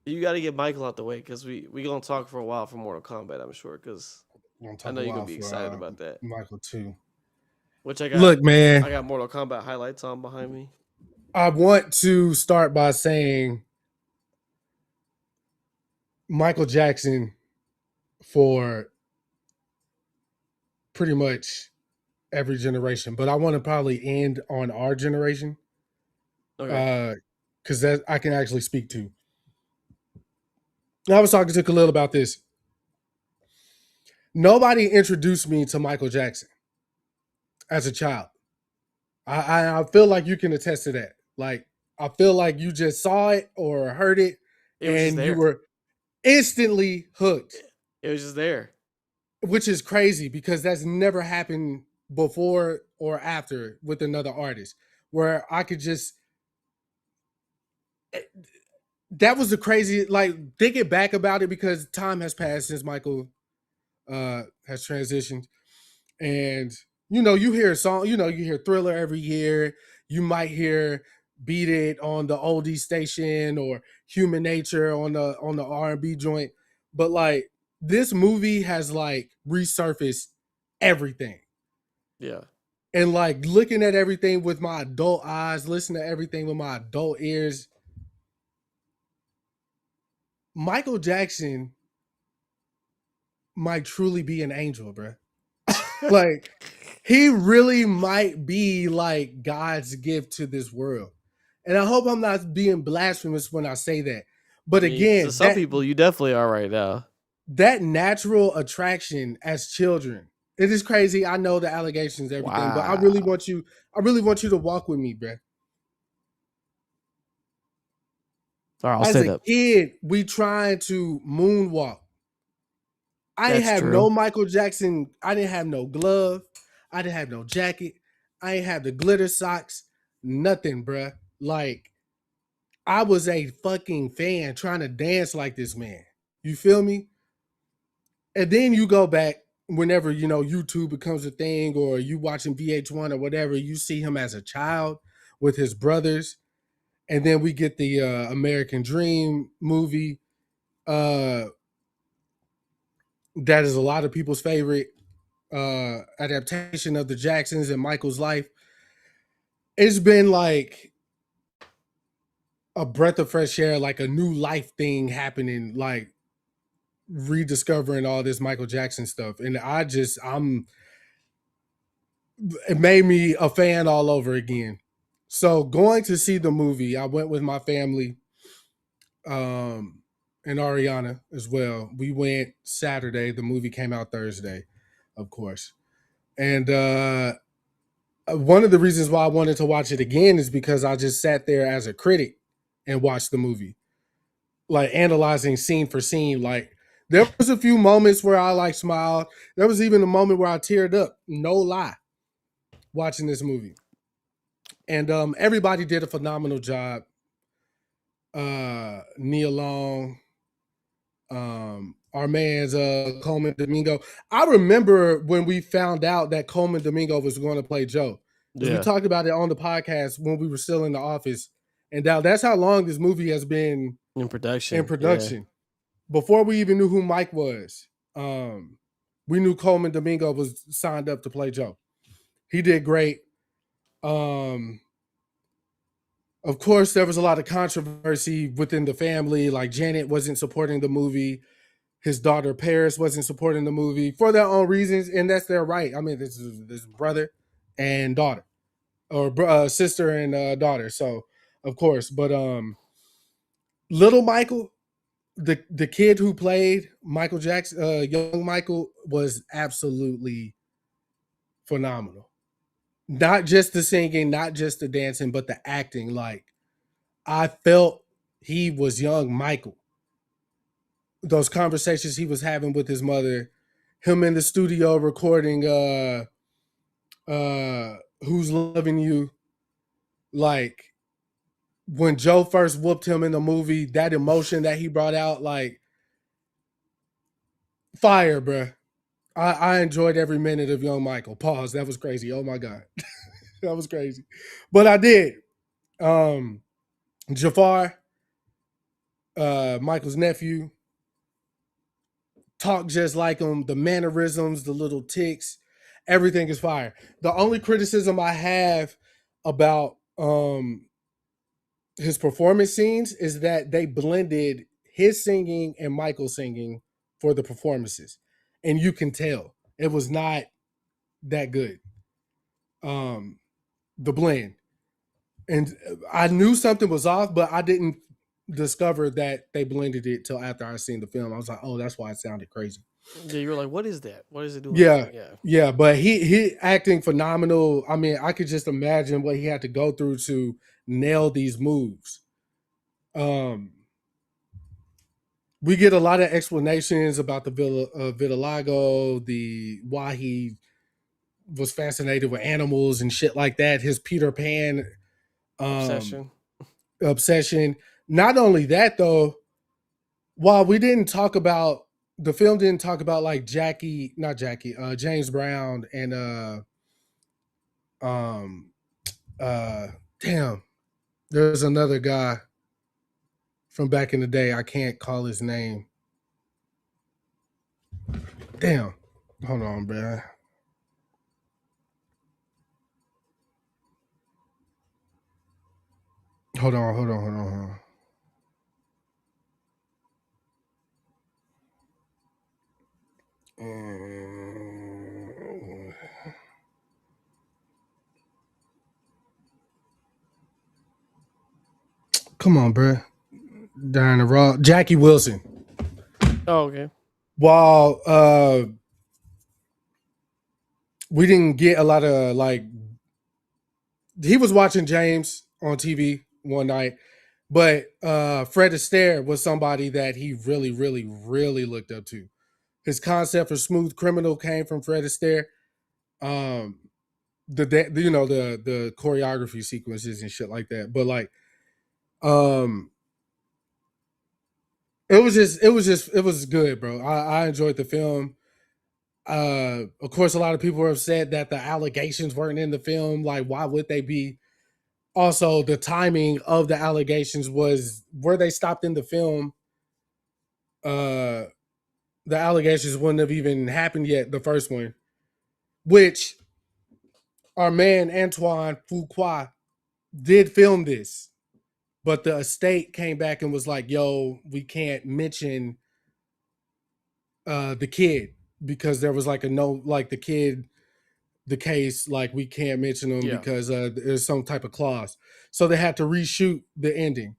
You got to get Michael out the way because we gonna talk for a while for Mortal Kombat. I'm sure because I know you're gonna be excited about that. Michael too. Which I got. Look, man, I got Mortal Kombat highlights on behind me. I want to start by saying Michael Jackson for pretty much every generation, but I want to probably end on our generation. Okay. Because that I can actually speak to. I was talking to Khalil about this. Nobody introduced me to Michael Jackson as a child. I feel like you can attest to that. Like, I feel like you just saw it or heard it, and you were instantly hooked. It was just there. Which is crazy because that's never happened before or after with another artist, where I could just. That was the crazy, like, thinking back about it, because time has passed since Michael has transitioned. And, you hear a song, you hear Thriller every year. You might hear Beat It on the oldie station or Human Nature on the R&B joint. But, like, this movie has, like, resurfaced everything. Yeah. And, like, looking at everything with my adult eyes, listening to everything with my adult ears, Michael Jackson might truly be an angel, bro. Like, he really might be like God's gift to this world. And I hope I'm not being blasphemous when I say that. But again, to some people, you definitely are right now. That natural attraction as children, it is crazy. I know the allegations, everything, but I really want you to walk with me, bro. All right, I'll as say a that. kid, we trying to moonwalk. I didn't have no Michael Jackson. I didn't have no glove. I didn't have no jacket. I didn't have the glitter socks. Nothing, bruh. Like, I was a fucking fan trying to dance like this man. You feel me? And then you go back whenever, YouTube becomes a thing, or you watching VH1 or whatever, you see him as a child with his brothers. And then we get the American Dream movie. that is a lot of people's favorite adaptation of the Jacksons and Michael's life. It's been like a breath of fresh air, like a new life thing happening, like rediscovering all this Michael Jackson stuff. And it made me a fan all over again. So going to see the movie, I went with my family, and Ariana as well. We went Saturday. The movie came out Thursday, of course. And one of the reasons why I wanted to watch it again is because I just sat there as a critic and watched the movie, like analyzing scene for scene. Like there was a few moments where I like smiled. There was even a moment where I teared up. No lie, watching this movie. And everybody did a phenomenal job. Nia Long, our man's Coleman Domingo. I remember when we found out that Coleman Domingo was going to play Joe. Because we talked about it on the podcast when we were still in the office. And now that's how long this movie has been in production. Yeah. Before we even knew who Mike was, we knew Coleman Domingo was signed up to play Joe. He did great. Of course, there was a lot of controversy within the family. Like Janet wasn't supporting the movie. His daughter Paris wasn't supporting the movie for their own reasons, and that's their right. I mean, this is brother and daughter, or sister and daughter. So, of course, but little Michael, the kid who played Michael Jackson, young Michael, was absolutely phenomenal. Not just the singing, not just the dancing, but the acting. Like, I felt he was young Michael. Those conversations he was having with his mother, him in the studio recording Who's Loving You. Like, when Joe first whooped him in the movie, that emotion that he brought out, like, fire, bruh. I enjoyed every minute of young Michael. Pause. That was crazy. Oh my God. That was crazy. But I did. Jafar, Michael's nephew, talk just like him. The mannerisms, the little ticks, everything is fire. The only criticism I have about his performance scenes is that they blended his singing and Michael's singing for the performances. And you can tell it was not that good. The blend. And I knew something was off, but I didn't discover that they blended it till after I seen the film. I was like, oh, that's why it sounded crazy. Yeah, you were like, what is that? What is it doing? Yeah. But he acting phenomenal. I mean, I could just imagine what he had to go through to nail these moves. We get a lot of explanations about the vitiligo, why he was fascinated with animals and shit like that. His Peter Pan obsession. Not only that, though, while we didn't talk about, the film didn't talk about like James Brown and damn, there's another guy from back in the day. I can't call his name. Damn. Hold on, bro. Hold on. Come on, bro. Diana Raw. Jackie Wilson. Oh, okay. While we didn't get a lot of, like, he was watching James on TV one night, but Fred Astaire was somebody that he really, really, really looked up to. His concept for Smooth Criminal came from Fred Astaire. The choreography sequences and shit like that. But like, it was good, bro. I enjoyed the film. Of course, a lot of people were upset that the allegations weren't in the film. Like, why would they be? Also, the timing of the allegations were they stopped in the film the allegations wouldn't have even happened yet, the first one, which our man Antoine Fuqua did film this, but the estate came back and was like, yo, we can't mention the kid because there was like a no, like the kid, the case, like we can't mention them because there's some type of clause. So they had to reshoot the ending.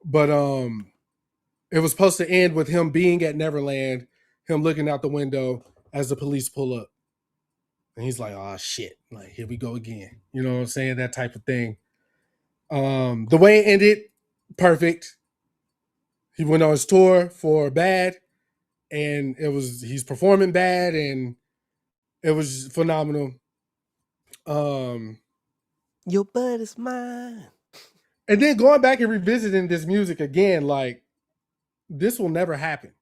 But it was supposed to end with him being at Neverland, him looking out the window as the police pull up. And he's like, oh shit, like here we go again. You know what I'm saying? That type of thing. The way it ended, perfect. He went on his tour for Bad, and he's performing Bad, and it was phenomenal. Your butt is mine. And then going back and revisiting this music again, like this will never happen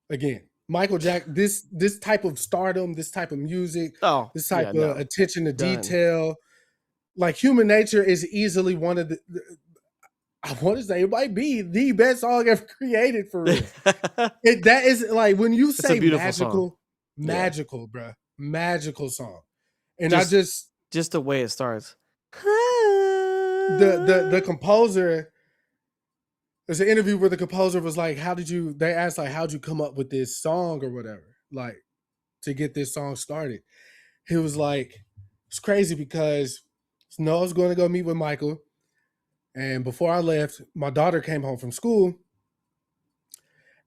again. Michael Jackson, this type of stardom, this type of music, this type of attention to detail, like Human Nature is easily one of the I want to say it might be the best song ever created for real. That is like when you say magical, bro, magical song. And just the way it starts. The composer, there's an interview where the composer was like, they asked like, how'd you come up with this song or whatever, like to get this song started? He was like, it's crazy because I was going to go meet with Michael. And before I left, my daughter came home from school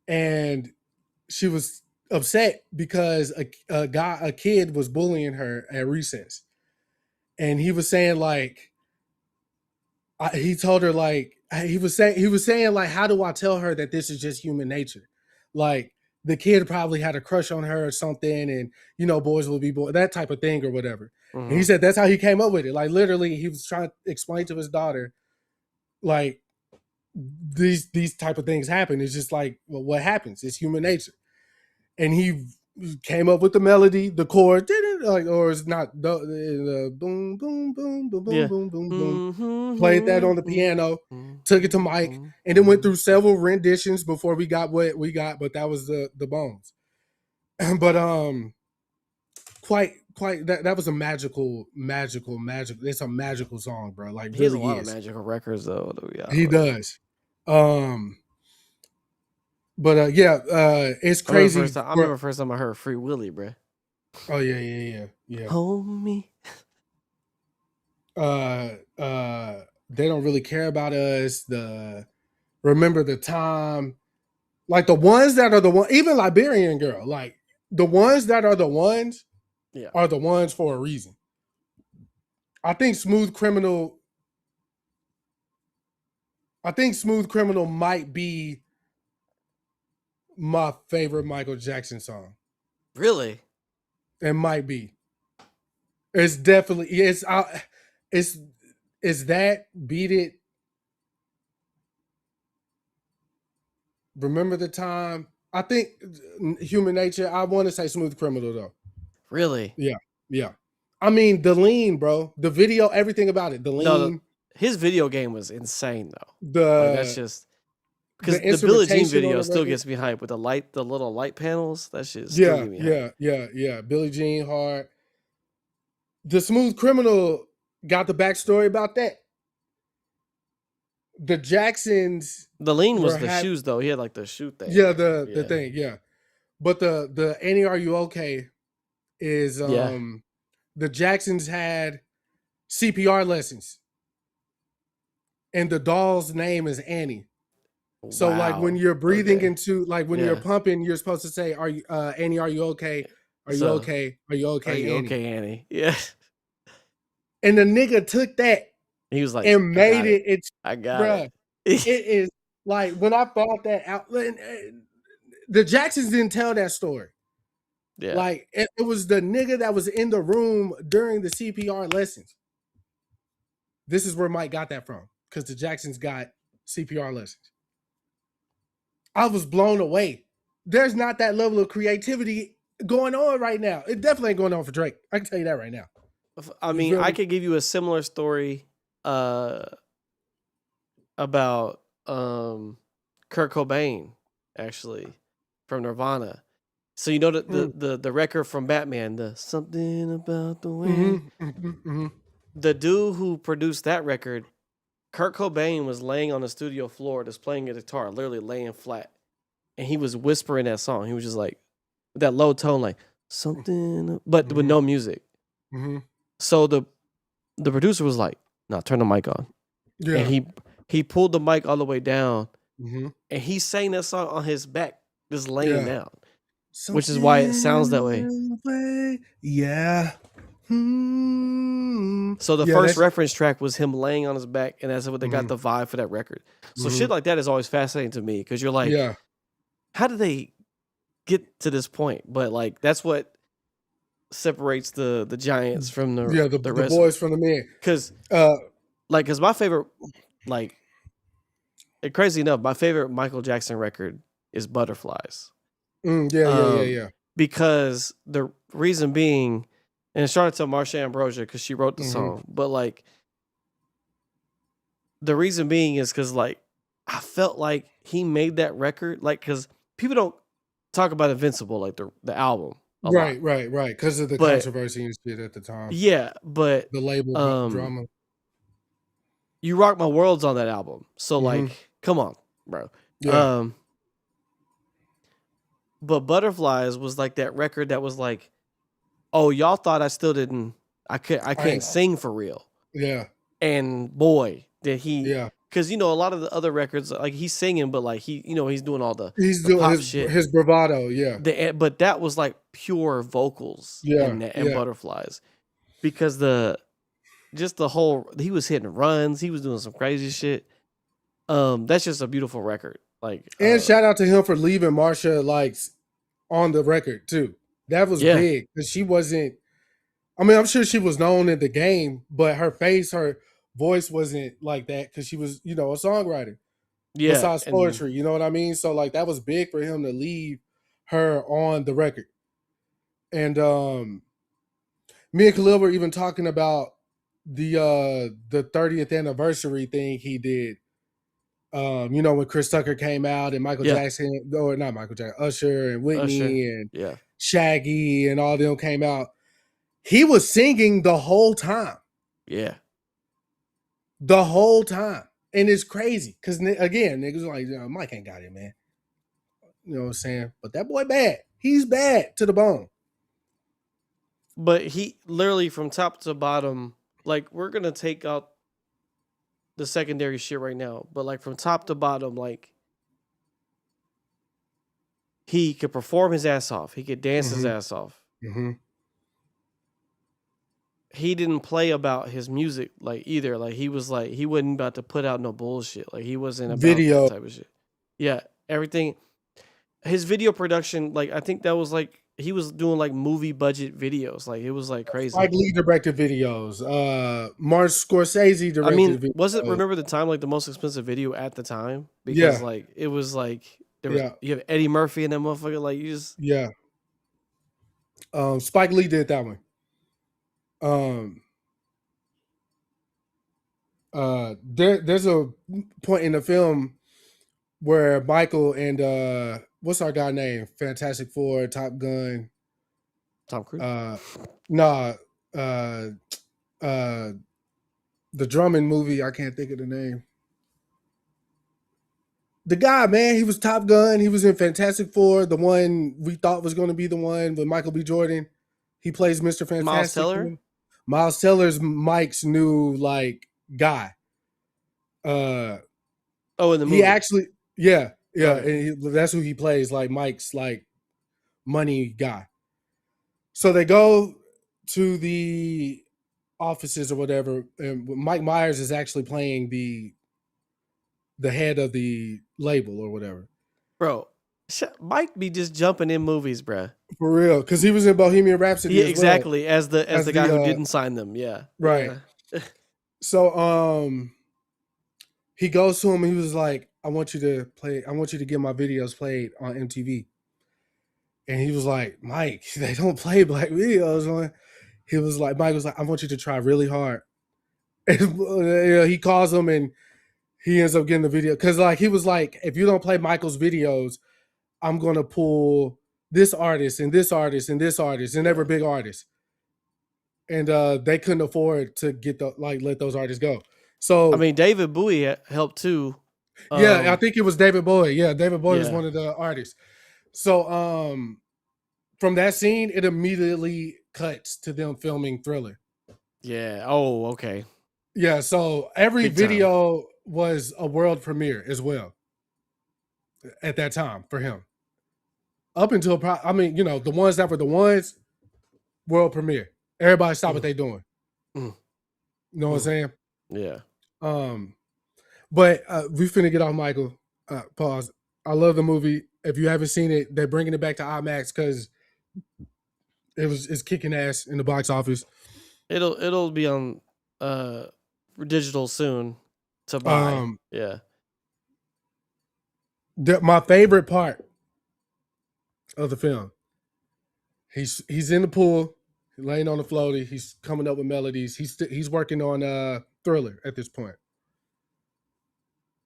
and she was upset because a kid was bullying her at recess. And he was saying like, he told her like, he was saying like, how do I tell her that this is just human nature? Like the kid probably had a crush on her or something, and you know, boys will be boys, that type of thing or whatever. Mm-hmm. And he said that's how he came up with it. Like literally, he was trying to explain to his daughter, like these type of things happen. It's just like, well, what happens? It's human nature. And he came up with the melody, the chord, like, or it's not the boom, boom, boom, boom, boom, boom, boom, boom. Played that on the piano, took it to Mike, and then went through several renditions before we got what we got. But that was the bones. But quite that was a magical. It's a magical song, bro. Like he has a lot of magical records though. He does. But it's crazy. I remember the first time I heard Free Willy, bro. Oh yeah. Hold me. They don't really care about us. Remember the time, like the ones that are the one, even Liberian Girl, like the ones that are the ones, are the ones for a reason. I think Smooth Criminal might be my favorite Michael Jackson song. Really? It might be. It's definitely it's that Beat It. Remember the Time. I think Human Nature. I want to say Smooth Criminal though. Really? Yeah. I mean, the Lean, bro. The video, everything about it. The Lean. No, his video game was insane though. That's just because the Billie Jean video still gets me hyped with the little light panels. That shit still get me hyped. Yeah. Billie Jean hard. The Smooth Criminal got the backstory about that. The Jacksons. The Lean was the shoes though. He had like the shoe thing. Yeah, the thing. Yeah, but the Annie, Are You Okay? Is the Jacksons had CPR lessons, and the doll's name is Annie. So like when you're breathing into, like when you're pumping, you're supposed to say, "Are you Annie? Are you okay? Are you okay? Are you okay, Annie? Okay, Annie?" Yeah. And the nigga took that. He was like, and made it. It's I got it. It is like when I found that out. The Jacksons didn't tell that story. Yeah, like it was the nigga that was in the room during the CPR lessons. This is where Mike got that from, because the Jacksons got CPR lessons. I was blown away. There's not that level of creativity going on right now. It definitely ain't going on for Drake. I can tell you that right now. I mean, I could give you a similar story about Kurt Cobain, actually, from Nirvana. So you know the record from Batman, the something about the way. The dude who produced that record, Kurt Cobain, was laying on the studio floor just playing a guitar, literally laying flat, and he was whispering that song. He was just like with that low tone, like something, but with no music. So the producer was like, "No, turn the mic on." Yeah. And he pulled the mic all the way down, and he sang that song on his back, just laying down. Something which is why it sounds that way. Yeah. So the first reference track was him laying on his back, and that's what they got the vibe for that record. So shit like that is always fascinating to me because you're like, how did they get to this point? But like that's what separates the giants from the the boys from the men. Because because my favorite, like, crazy enough, my favorite Michael Jackson record is Butterflies. Yeah. Because the reason being, and shout out to Marsha Ambrosia because she wrote the song, but like the reason being is because like I felt like he made that record like because people don't talk about Invincible like the album. Right. Because of the controversy and shit at the time. Yeah, but the label drama. You Rock My World's on that album, so like, come on, bro. Yeah. But Butterflies was like that record that was like, oh, y'all thought I still didn't, I can't sing for real. Yeah. And boy, did he. Yeah. Because, you know, a lot of the other records, like he's singing, but like he's doing all the doing pop his, shit. His bravado, yeah. But that was like pure vocals in Butterflies. Because just the whole, he was hitting runs, he was doing some crazy shit. That's just a beautiful record. Like, and shout out to him for leaving Marsha like on the record too. That was big because she wasn't. I mean, I'm sure she was known in the game, but her voice wasn't like that because she was, a songwriter. Yeah, besides poetry, you know what I mean. So like that was big for him to leave her on the record. And me and Khalil were even talking about the 30th anniversary thing he did. When Chris Tucker came out and Michael Jackson, or not Michael Jackson, Usher and Whitney and Shaggy and all them came out. He was singing the whole time. Yeah. The whole time. And it's crazy. Because, again, niggas like, Mike ain't got it, man. You know what I'm saying? But that boy bad. He's bad to the bone. But he literally from top to bottom, like, we're going to take out the secondary shit right now, but like from top to bottom, like he could perform his ass off. He could dance his ass off. He didn't play about his music like either. Like he was like, he wasn't about to put out no bullshit. Like he wasn't about that type of shit. Yeah. Everything. His video production, like I think that was like, he was doing like movie budget videos. Like it was like crazy. Spike Lee directed videos. Martin Scorsese directed videos. Was it Remember the Time like the most expensive video at the time? Because like it was like there was you have Eddie Murphy and that motherfucker. Like you just Spike Lee did that one. There's a point in the film where Michael and what's our guy name? Fantastic Four, Top Gun. Tom Cruise? The Drummond movie, I can't think of the name. The guy, man, he was Top Gun. He was in Fantastic Four, the one we thought was going to be the one with Michael B. Jordan. He plays Mr. Fantastic. Miles Teller? Miles Teller's Mike's new, like, guy. In the movie? He actually, yeah. Okay. And that's who he plays, like Mike's, like, money guy. So they go to the offices or whatever, and Mike Myers is actually playing the head of the label or whatever. Bro, Mike be just jumping in movies, bro. For real, because he was in Bohemian Rhapsody. Yeah, exactly. Well, as the guy who didn't sign them. Yeah, right. Yeah. So he goes to him and he was like, I want you to get my videos played on MTV. And he was like, Mike, they don't play black videos on. Mike was like, I want you to try really hard. And he calls him and he ends up getting the video. Cause like he was like, if you don't play Michael's videos, I'm gonna pull this artist and this artist and this artist, and they were big artists, and they couldn't afford to get let those artists go. So I mean, David Bowie helped too. Yeah, I think it was David Bowie. Yeah, David Bowie was Yeah. one of the artists. So from that scene, it immediately cuts to them filming Thriller. Yeah. Oh, okay. Yeah, so every Big time. video was a world premiere as well at that time for him. Up until, the ones that were the ones, world premiere. Everybody stop what they doing. You know what I'm saying? Yeah. But we finna get off Michael. Pause. I love the movie. If you haven't seen it, they're bringing it back to IMAX because it's kicking ass in the box office. It'll be on digital soon to buy. Yeah. My favorite part of the film. He's in the pool, laying on the floaty. He's coming up with melodies. He's working on Thriller at this point.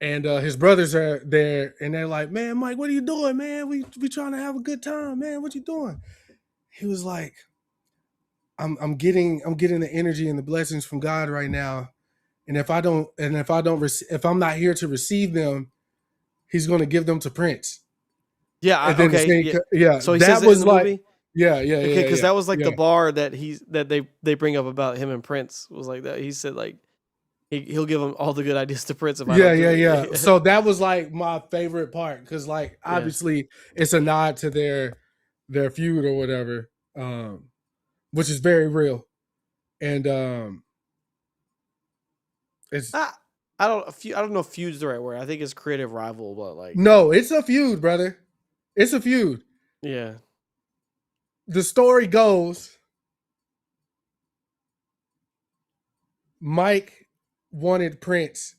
And his brothers are there, and they're like, "Man, Mike, what are you doing, man? We trying to have a good time, man. What you doing?" He was like, "I'm getting the energy and the blessings from God right now, and if I'm not here to receive them, He's going to give them to Prince." Yeah. And then Okay. yeah. So he that says it was in the like, movie. yeah. Okay, because that was like yeah. the bar that they bring up about him and Prince was like that. He said like he'll give him all the good ideas to Prince if I don't do it. Yeah. So that was like my favorite part because like obviously it's a nod to their feud or whatever, which is very real, and it's I don't know if feud's the right word. I think it's creative rival, but like no, it's a feud, brother. It's a feud. Yeah. The story goes, Mike wanted Prince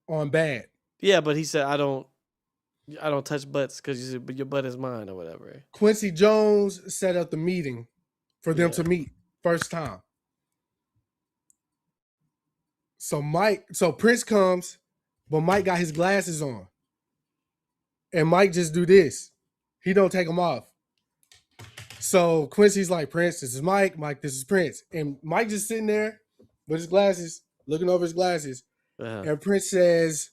on bad. Yeah, but he said I don't touch butts because your butt is mine or whatever. Quincy Jones set up the meeting for them to meet first time. So Prince comes, but Mike got his glasses on. And Mike just do this. He don't take them off. So Quincy's like, "Prince, this is Mike. Mike, this is Prince." And Mike just sitting there with his glasses, looking over his glasses. And Prince says,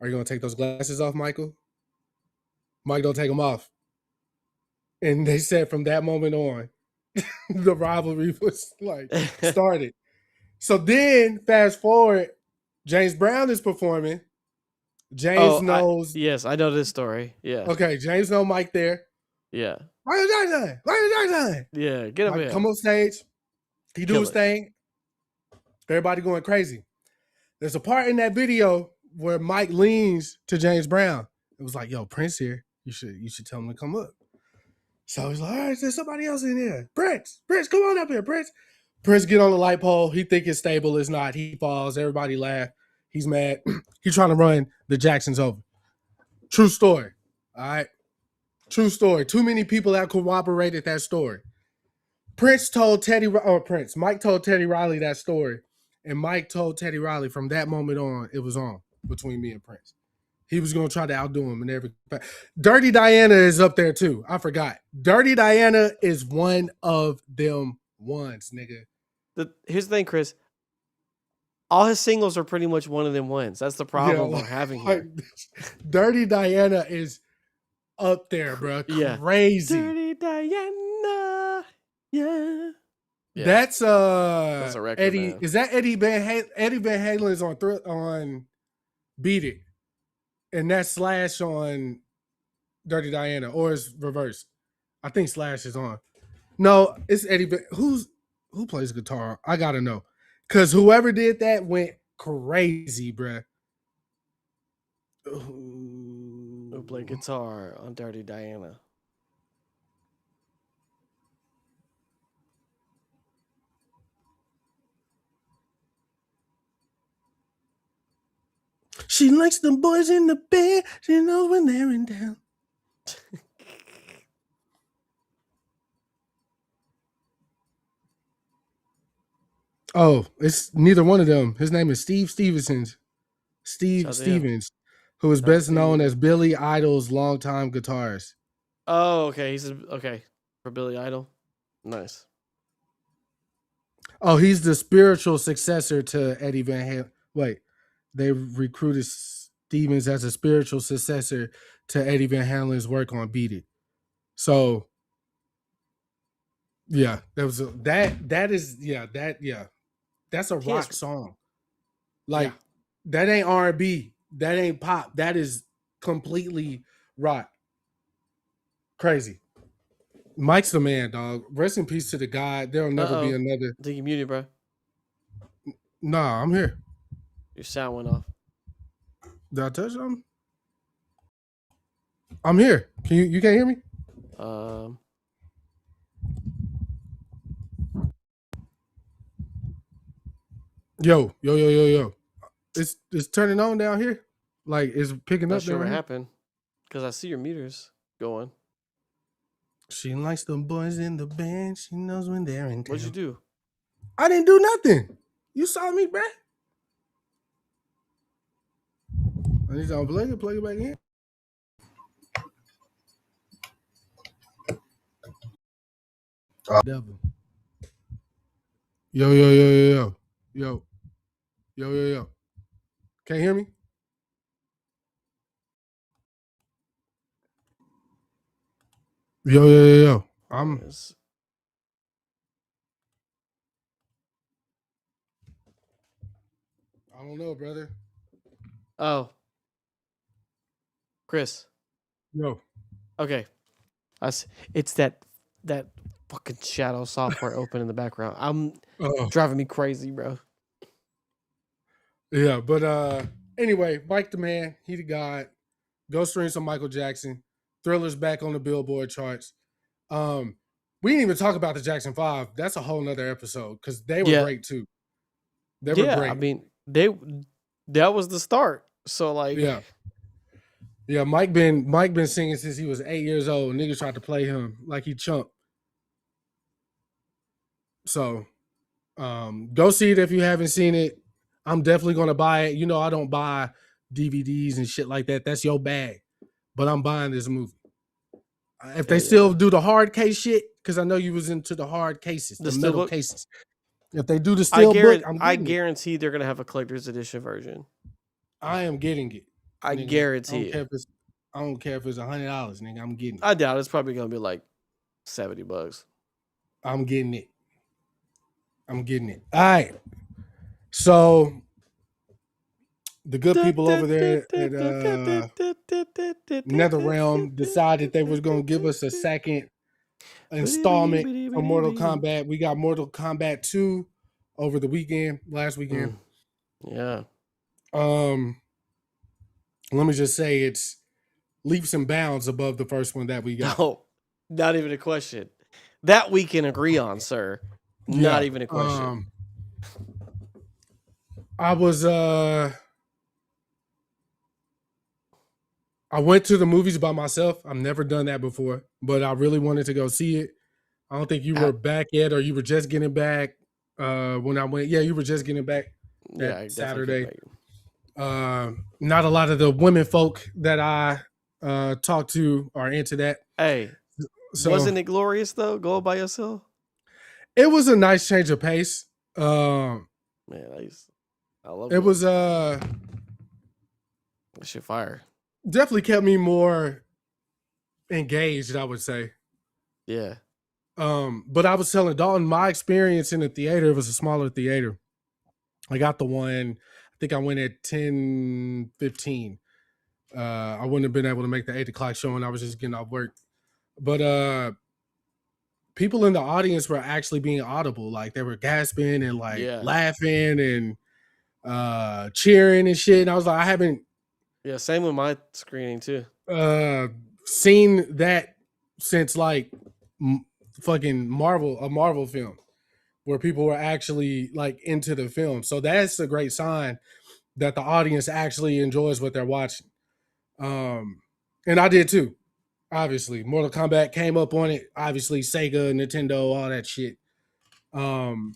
"Are you going to take those glasses off, Michael?" Mike don't take them off. And they said from that moment on, the rivalry was like started. So then fast forward, James Brown is performing. James knows. Yes, I know this story. Yeah. Okay, James knows Mike there. Yeah. Michael Jackson. Yeah, get up here. Come on stage. He do his thing. Everybody going crazy. There's a part in that video where Mike leans to James Brown. It was like, "Yo, Prince here. You should tell him to come up." So he's like, "All right, there's somebody else in here. Prince, come on up here, Prince." Prince get on the light pole. He think it's stable. It's not. He falls. Everybody laugh. He's mad. He's trying to run the Jacksons over. True story. All right. True story. Too many people have corroborated that story. Mike told Teddy Riley that story. And Mike told Teddy Riley from that moment on, it was on between me and Prince. He was going to try to outdo him in every. Dirty Diana is up there too. I forgot. Dirty Diana is one of them ones, nigga. Here's the thing, Chris. All his singles are pretty much one of them ones. That's the problem we're having here. Dirty Diana is up there, bro. Crazy. Dirty Diana. Yeah. That's a record, Eddie. man. Is that Eddie Van Halen's on Beat It, and that's Slash on Dirty Diana, or is reverse? I think Slash is on. No, it's Eddie. Who plays guitar? I gotta know, because whoever did that went crazy, bruh. Who played guitar on Dirty Diana? She likes the boys in the band. She knows when they're in town. Oh, it's neither one of them. His name is Steve Stevens, who is best known as Billy Idol's longtime guitarist. Oh, okay. He's okay for Billy Idol. Nice. Oh, he's the spiritual successor to Eddie Van Halen. Wait, they recruited Stevens as a spiritual successor to Eddie Van Halen's work on Beat It. So, yeah, that's a rock song. Like that ain't R&B, that ain't pop. That is completely rock. Crazy. Mike's the man, dog. Rest in peace to the guy. There'll never be another. I think you muted, bro. Nah, I'm here. Your sound went off. Did I touch something? I'm here. Can you can't hear me? Yo. It's turning on down here. Like it's picking Not up. sure down what here. happened. Because I see your meters going. She likes the boys in the band. She knows when they're in town. What'd you do? I didn't do nothing. You saw me, bruh. I need to unplug it, plug it back in. Devil. Yo. Can't hear me? Yo. I don't know, brother. Oh. Chris. Yo. Okay. It's that fucking shadow software open in the background. I'm driving me crazy, bro. Yeah, but anyway, Mike the man, he the god. Go stream some Michael Jackson. Thriller's back on the Billboard charts. We didn't even talk about the Jackson 5. That's a whole nother episode because they were great too. They were great. I mean, that was the start. So like, yeah. Mike been singing since he was 8 years old. Niggas tried to play him like he Chump. So, go see it if you haven't seen it. I'm definitely gonna buy it. You know, I don't buy DVDs and shit like that. That's your bag. But I'm buying this movie. If they still do the hard case shit, because I know you was into the hard cases, the metal cases. If they do the steel book, I guarantee they're gonna have a collector's edition version. I am getting it. I guarantee it. I don't care if it's $100, nigga. I'm getting it. I doubt it's probably gonna be like $70. I'm getting it. All right. So the good people over there at NetherRealm decided they was gonna give us a second installment for Mortal Kombat. We got Mortal Kombat 2 over the last weekend. Yeah. Let me just say it's leaps and bounds above the first one that we got. No, not even a question. That we can agree on, sir. Not even a question. I went to the movies by myself. I've never done that before, but I really wanted to go see it. I don't think you were back yet, or you were just getting back when I went. Yeah, you were just getting back that Saturday. Not a lot of the women folk that I talked to are into that. Hey, so, wasn't it glorious though? Go by yourself. It was a nice change of pace. Man, I love it. It was that shit fire. Definitely kept me more engaged, I would say. Yeah. But I was telling Dalton my experience in the theater. It was a smaller theater. I got the one. I think I went at 10:15. I wouldn't have been able to make the 8 o'clock show, and I was just getting off work. But people in the audience were actually being audible. Like they were gasping and like laughing and cheering and shit. And I was like, I haven't. Yeah, same with my screening too. Seen that since like fucking a Marvel film where people were actually like into the film. So that's a great sign that the audience actually enjoys what they're watching. And I did too. Obviously, Mortal Kombat came up on it. Obviously, Sega, Nintendo, all that shit. And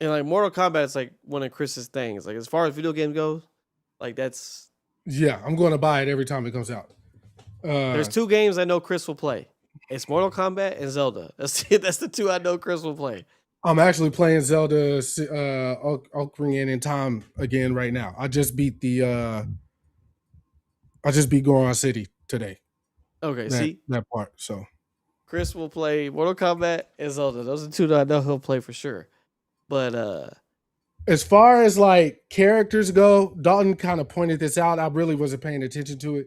like Mortal Kombat is like one of Chris's things. Like as far as video games go, like that's. Yeah, I'm going to buy it every time it comes out. There's two games I know Chris will play. It's Mortal Kombat and Zelda. That's the two I know Chris will play. I'm actually playing Zelda Ocarina in Time again right now. I just beat Goron City today. Okay, that part. So Chris will play Mortal Kombat and Zelda. Those are two that I know he'll play for sure. But as far as like characters go, Dalton kind of pointed this out. I really wasn't paying attention to it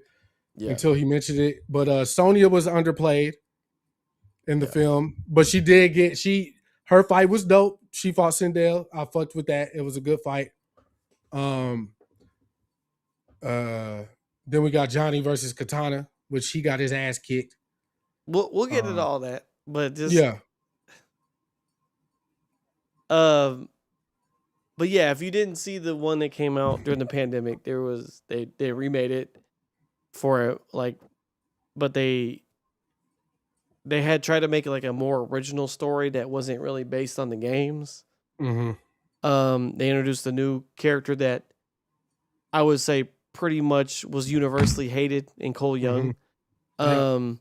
until he mentioned it. But Sonya was underplayed in the film, but she did get her fight was dope. She fought Sindel. I fucked with that. It was a good fight. Then we got Johnny versus Katana, which he got his ass kicked. We'll get into all that, but just but yeah, if you didn't see the one that came out during the pandemic, they remade it for like, but they had tried to make it like a more original story that wasn't really based on the games. Mm-hmm. They introduced a new character that I would say pretty much was universally hated in Cole Young. Mm-hmm.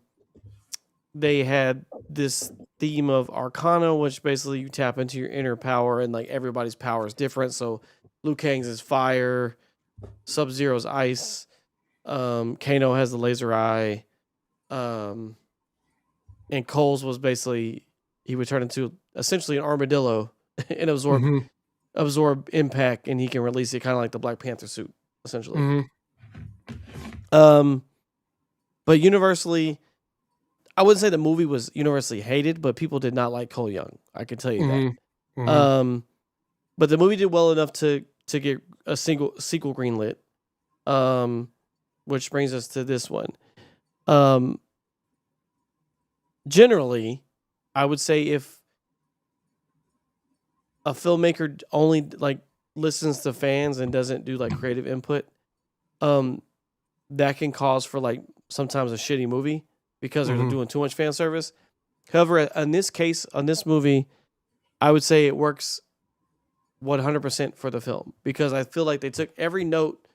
They had this theme of Arcana, which basically you tap into your inner power, and like everybody's power is different. So Liu Kang's is fire, Sub-Zero's ice, Kano has the laser eye, and Cole's was basically he would turn into essentially an armadillo and absorb impact, and he can release it kind of like the Black Panther suit, essentially. Mm-hmm. But universally, I wouldn't say the movie was universally hated, but people did not like Cole Young. I can tell you that. Mm-hmm. But the movie did well enough to get a sequel greenlit. Which brings us to this one. Generally, I would say if a filmmaker only like listens to fans and doesn't do like creative input, that can cause for like sometimes a shitty movie because they're doing too much fan service. However, in this case, on this movie, I would say it works 100% for the film because I feel like they took every note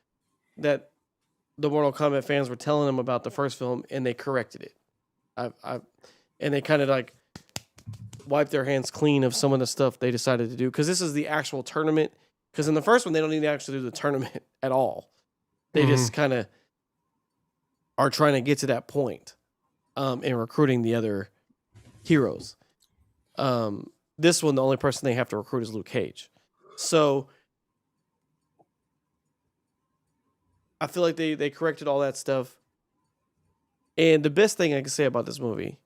that the Mortal Kombat fans were telling them about the first film and they corrected it. And they kind of like wiped their hands clean of some of the stuff they decided to do because this is the actual tournament. Because in the first one, they don't need to actually do the tournament at all. They just kind of are trying to get to that point in recruiting the other heroes. This one, the only person they have to recruit is Luke Cage. So I feel like they corrected all that stuff. And the best thing I can say about this movie,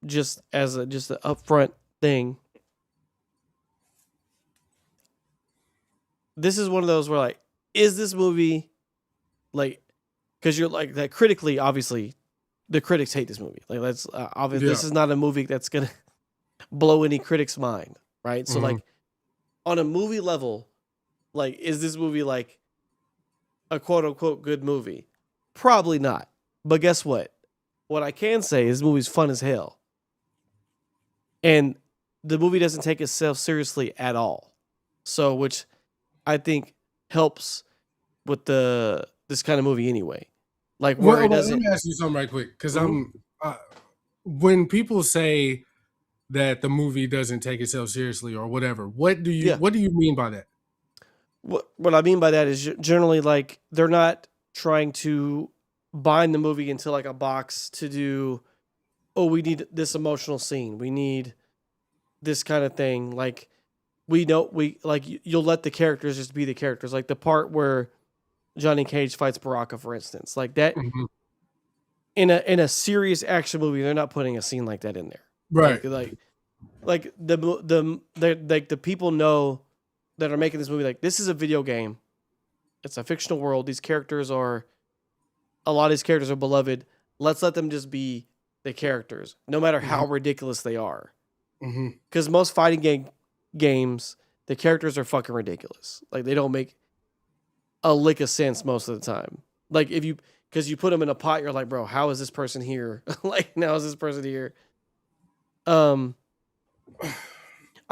just as an upfront thing, this is one of those where like, is this movie like, because you're like that critically, obviously, the critics hate this movie. Like that's obvious. Yeah. This is not a movie that's gonna blow any critic's mind, right? So like, on a movie level, like, is this movie like a quote unquote good movie? Probably not. But guess what? What I can say is this movie's fun as hell. And the movie doesn't take itself seriously at all. So, which I think helps with this kind of movie anyway. Like where it doesn't. Let me ask you something right quick. Because when people say that the movie doesn't take itself seriously or whatever, what do you mean by that? What I mean by that is generally like they're not trying to bind the movie into like a box to do, oh, we need this emotional scene. We need this kind of thing. Like you'll let the characters just be the characters. Like the part where Johnny Cage fights Baraka, for instance, like that in a serious action movie, they're not putting a scene like that in there. Right. Like the people know that are making this movie, like this is a video game. It's a fictional world. A lot of these characters are beloved. Let's let them just be the characters, no matter how ridiculous they are. Because most fighting games, the characters are fucking ridiculous. Like they don't make a lick of sense most of the time. Like because you put them in a pot, you're like, bro, how is this person here? Like now is this person here? I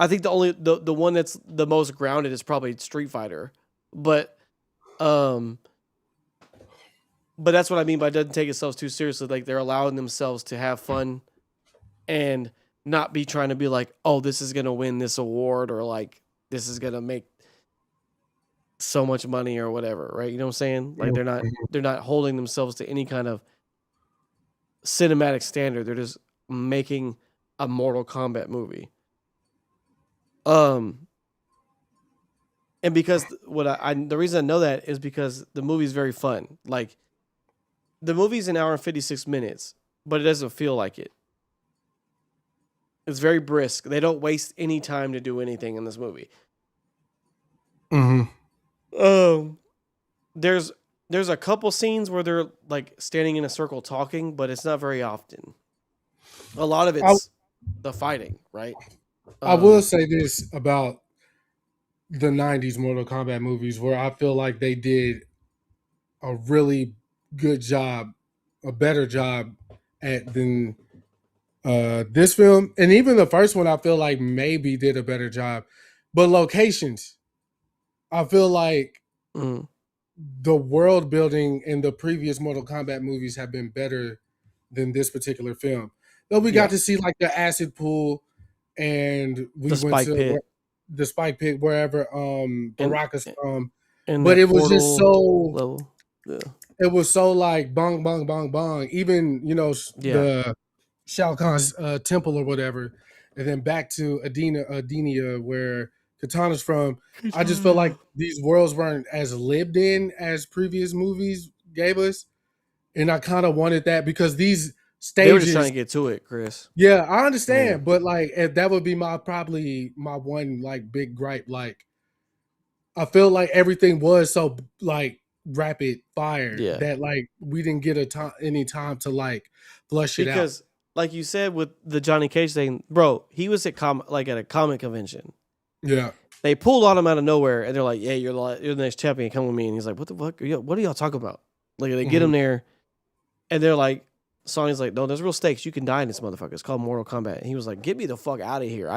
think the one that's the most grounded is probably Street Fighter, but But that's what I mean by doesn't take itself too seriously. Like they're allowing themselves to have fun and not be trying to be like, oh, this is gonna win this award or like this is gonna make so much money or whatever, right? You know what I'm saying? Like they're not holding themselves to any kind of cinematic standard. They're just making a Mortal Kombat movie. And because the reason I know that is because the movie's very fun. Like the movie's an hour and 56 minutes, but it doesn't feel like it. It's very brisk. They don't waste any time to do anything in this movie. There's a couple scenes where they're like standing in a circle talking, but it's not very often. A lot of it's the fighting, right? I will say this about the 90s Mortal Kombat movies where I feel like they did a really good job, a better job than this film. And even the first one, I feel like maybe did a better job. But locations, I feel like the world building in the previous Mortal Kombat movies have been better than this particular film. Though we got to see like the acid pool and we went to the spike pit wherever Baraka's from. But it was just so it was so like bong bong bong bong. Even, you know, the Shao Kahn's temple or whatever. And then back to Adenia where Katana's from. I just feel like these worlds weren't as lived in as previous movies gave us. And I kind of wanted that because these stages. They were just trying to get to it, Chris. Yeah, I understand. But like that would be probably my one like big gripe. Like I feel like everything was so like rapid fire that like we didn't get any time to like flush it out. Because like you said with the Johnny Cage thing, bro, he was at a comic convention. Yeah. They pulled on him out of nowhere and they're like, yeah, you're the next champion, come with me. And he's like, what the fuck? What are y'all talking about? Like they get him there and they're like, Sonny's like, no, there's real stakes. You can die in this motherfucker. It's called Mortal Kombat. And he was like, get me the fuck out of here.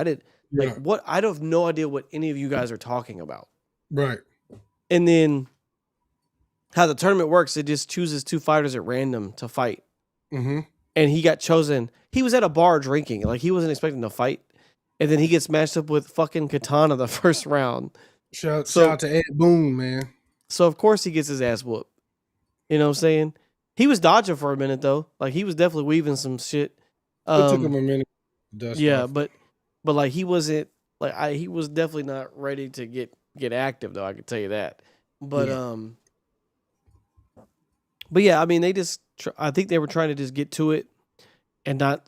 What? I have no idea what any of you guys are talking about. Right. And then how the tournament works, it just chooses two fighters at random to fight. And he got chosen. He was at a bar drinking. Like he wasn't expecting to fight. And then he gets matched up with fucking Katana the first round. Shout out to Ed Boon, man. So of course he gets his ass whooped. You know what I'm saying? He was dodging for a minute though. Like he was definitely weaving some shit. It took him a minute. But like he wasn't like he was definitely not ready to get active though. I can tell you that. But yeah, I mean they just I think they were trying to just get to it and not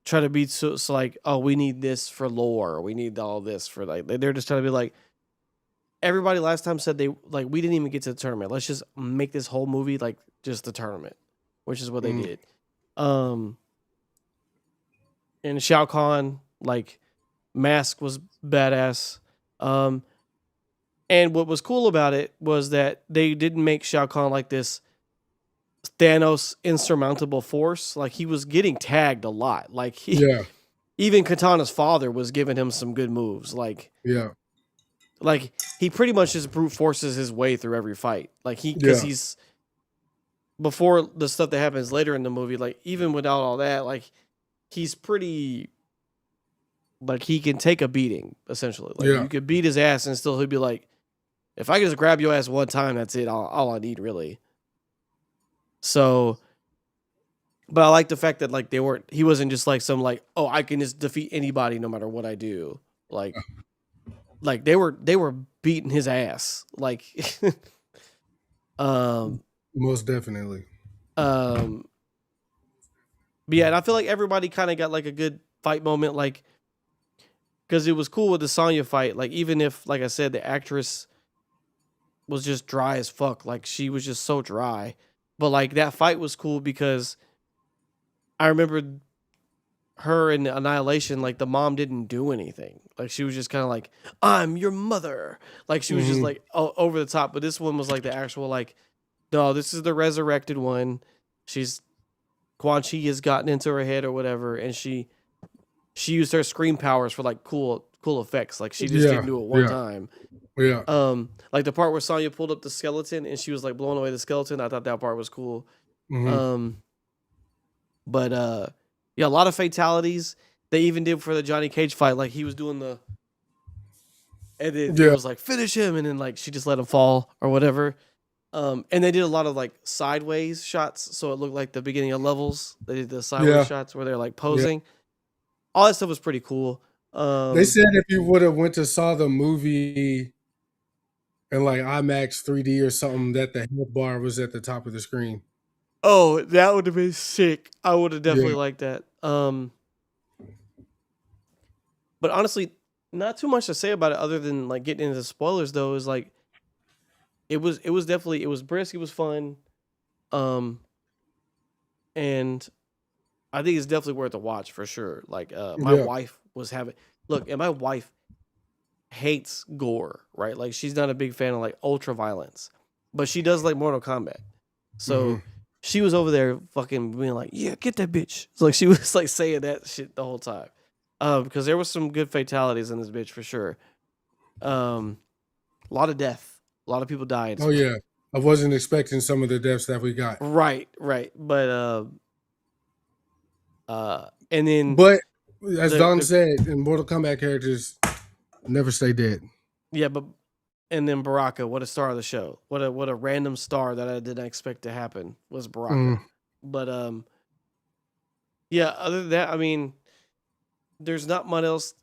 try to be so like, oh, we need this for lore. We need all this for like they're just trying to be like. Everybody last time said we didn't even get to the tournament. Let's just make this whole movie like just the tournament, which is what they did. And Shao Kahn, like mask was badass. And what was cool about it was that they didn't make Shao Kahn like this Thanos insurmountable force. Like he was getting tagged a lot. Like even Katana's father was giving him some good moves. Like he pretty much just brute forces his way through every fight. Like he's before the stuff that happens later in the movie, like even without all that, like he's pretty like he can take a beating, essentially. Like you could beat his ass and still he'd be like, if I can just grab your ass one time, that's it. All I need really. So but I like the fact that like he wasn't just like some like, oh, I can just defeat anybody no matter what I do. Like they were beating his ass. Like most definitely. But yeah, and I feel like everybody kind of got like a good fight moment, like because it was cool with the Sonya fight. Like even if, like I said, the actress was just dry as fuck, like she was just so dry. But like that fight was cool because I remember her in Annihilation, like the mom didn't do anything. Like she was just kind of like, I'm your mother. Like she was just like over the top. But this one was like the actual like, no, this is the resurrected one. Quan Chi has gotten into her head or whatever, and she used her scream powers for like cool effects. Like she just didn't do it one time. Yeah. Like the part where Sonya pulled up the skeleton and she was like blowing away the skeleton. I thought that part was cool. Mm-hmm. But yeah, a lot of fatalities. They even did for the Johnny Cage fight. Like he was doing the, and then it Yeah. was like finish him, and then like she just let him fall or whatever. And they did a lot of like sideways shots, so it looked like the beginning of levels. They did the sideways Yeah. shots where they're like Yeah. posing. All that stuff was pretty cool. They said if you would have went to saw the movie in like IMAX 3D or something, that the health bar was at the top of the screen. Oh, that would have been sick. I would have definitely Yeah. liked that. But honestly, not too much to say about it other than like getting into spoilers though. Is like it was definitely, it was brisk, it was fun. And I think it's definitely worth a watch for sure. Like my Yeah. wife was having, look, and my wife hates gore, right? Like she's not a big fan of like ultra violence, but she does like Mortal Kombat. So she was over there fucking being like, "Yeah, get that bitch." So like she was like saying that shit the whole time, because there was some good fatalities in this bitch for sure. A lot of death, a lot of people died. Oh yeah, I wasn't expecting some of the deaths that we got. Right, but and then But as Don the said, in Mortal Kombat characters never stay dead. yeah, but and then Baraka, what a star of the show. What a random star that I didn't expect to happen was Baraka. But yeah, other than that, I mean, there's not much else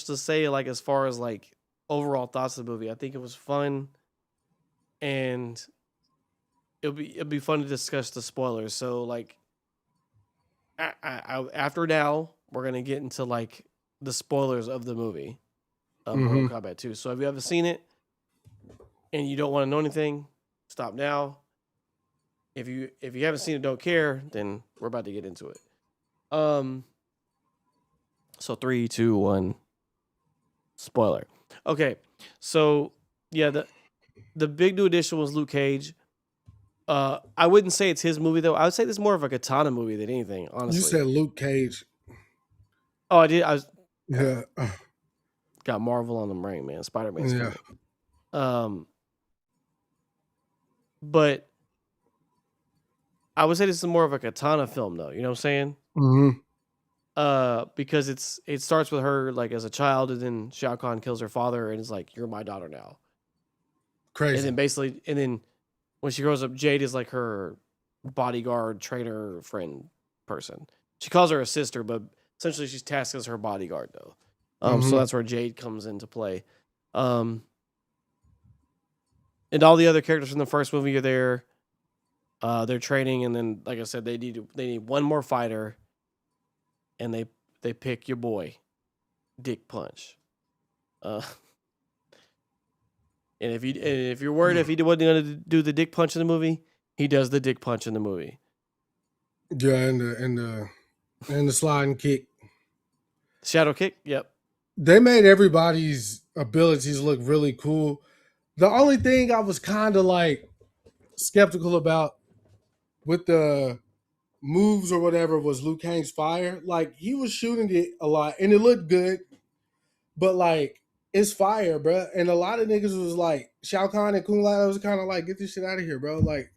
to say like as far as like overall thoughts of the movie. I think it was fun, and it'll be fun to discuss the spoilers. So like after now, we're gonna get into like the spoilers of the movie of Mortal Kombat 2. So if you haven't seen it and you don't want to know anything, stop now. If you haven't seen it, don't care, then we're about to get into it. So 3, 2, 1. Spoiler. Okay, so yeah, the big new addition was Luke Cage. I wouldn't say it's his movie though. I would say this is more of a Katana movie than anything. Honestly, You said Luke Cage. Oh, I did. I was Yeah. got Marvel on the brain, man. Spider-Man's Yeah. coming. But I would say this is more of a Katana film though. You know what I'm saying? Because it starts with her like as a child, and then Shao Kahn kills her father, and it's like, "You're my daughter now." Crazy. And then basically, and then when she grows up, Jade is like her bodyguard, trainer, friend person. She calls her a sister, but essentially she's tasked as her bodyguard though. So that's where Jade comes into play. And all the other characters from the first movie are there. They're training, and then like I said, they need one more fighter, and they pick your boy, Dick Punch. And if you're worried if he wasn't going to do the Dick Punch in the movie, he does the Dick Punch in the movie. Yeah, and the sliding kick. Shadow kick, yep. They made everybody's abilities look really cool. The only thing I was kind of like skeptical about with the moves or whatever was Liu Kang's fire. Like he was shooting it a lot and it looked good, but like it's fire, bro. And a lot of niggas was like Shao Kahn and Kung Lao was kind of like, get this shit out of here, bro. Like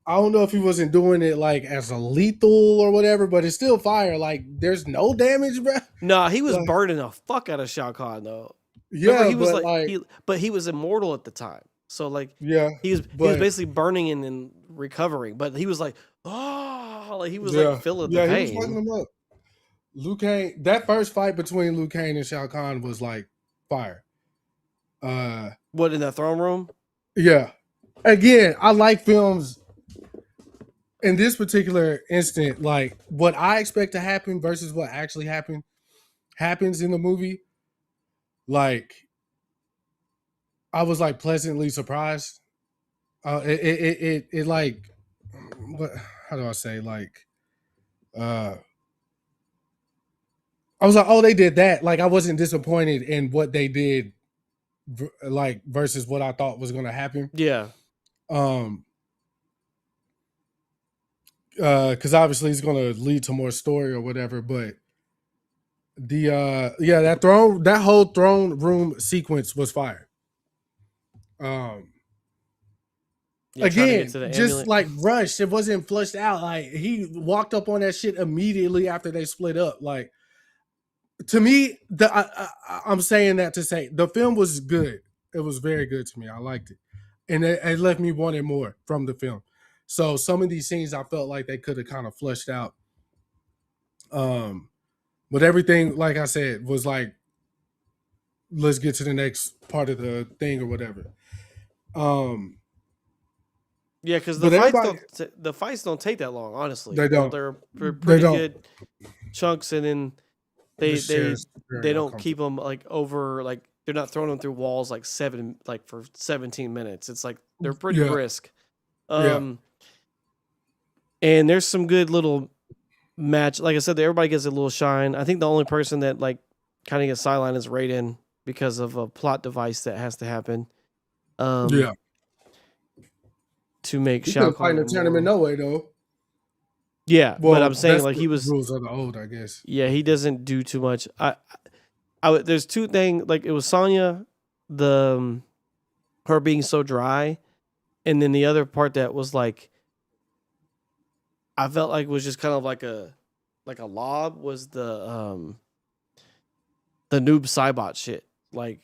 I don't know if he wasn't doing it like as a lethal or whatever, but it's still fire. Like there's no damage, bro. No, he was burning the fuck out of Shao Kahn though. Yeah, remember, he was like he was immortal at the time. So like yeah, he was basically burning and recovering, but he was like, oh, like he was like feeling the pain. He was fucking him up. Liu Kang, that first fight between Liu Kang and Shao Kahn was like fire. What, in that throne room? Yeah. Again, I like films in this particular instant, like what I expect to happen versus what actually happens in the movie. Like I was like pleasantly surprised. It like what? How do I say? Like, I was like, oh, they did that. Like, I wasn't disappointed in what they did, like versus what I thought was going to happen. Yeah. Because obviously it's going to lead to more story or whatever. But the that whole throne room sequence was fire. Trying to get Again, to the just amulet. like rushed. It wasn't flushed out. Like he walked up on that shit immediately after they split up. Like to me, I'm saying that to say the film was good. It was very good to me. I liked it, and it left me wanting more from the film. So some of these scenes I felt like they could have kind of flushed out. But everything, like I said, was like, let's get to the next part of the thing or whatever. Yeah, because But everybody, the fights don't take that long. Honestly, they don't. They're They pretty don't. good chunks, and then This chair they is very they don't uncomfortable. keep them like over like they're not throwing them through walls like for 17 minutes. It's like they're pretty Yeah. brisk. Yeah. And there's some good little match. Like I said, everybody gets a little shine. I think the only person that like kind of gets sidelined is Raiden because of a plot device that has to happen. Yeah. To make He Shao couldn't fight in Kahn the tournament no way though. Yeah, Well, but I'm saying that's like he the was. rules of the old, I guess. Yeah, he doesn't do too much. There's two things. Like it was Sonya, her being so dry, and then the other part that was like, I felt like was just kind of like a lob was the noob Cybot shit. Like,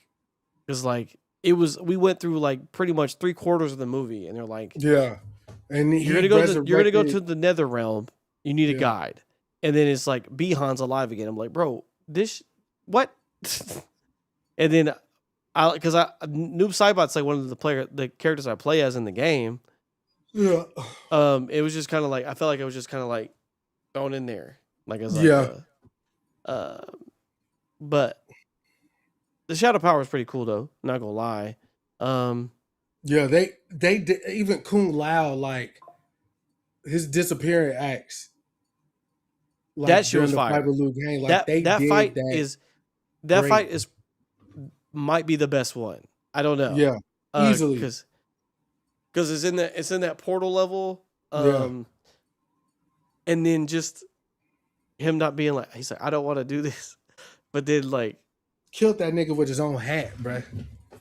because like it was we went through like pretty much 3/4 of the movie, and they're like, Yeah. And you're gonna go to the Nether realm. You need a guide, and then it's like Bihan's alive again. I'm like, bro, what? And then because Noob Saibot's like one of the characters I play as in the game. Yeah. It was just kind of like I felt like it was just kind of like thrown in there, like as like but the Shadow Power is pretty cool though. Not gonna lie. Yeah, they did, even Kung Lao, like his disappearing acts. Like, that shit was the fire. fight with Liu Kang, like that fight is might be the best one. I don't know. Yeah, easily because it's in that portal level. And then just him not being like he's like I don't want to do this, but then like killed that nigga with his own hat, bro.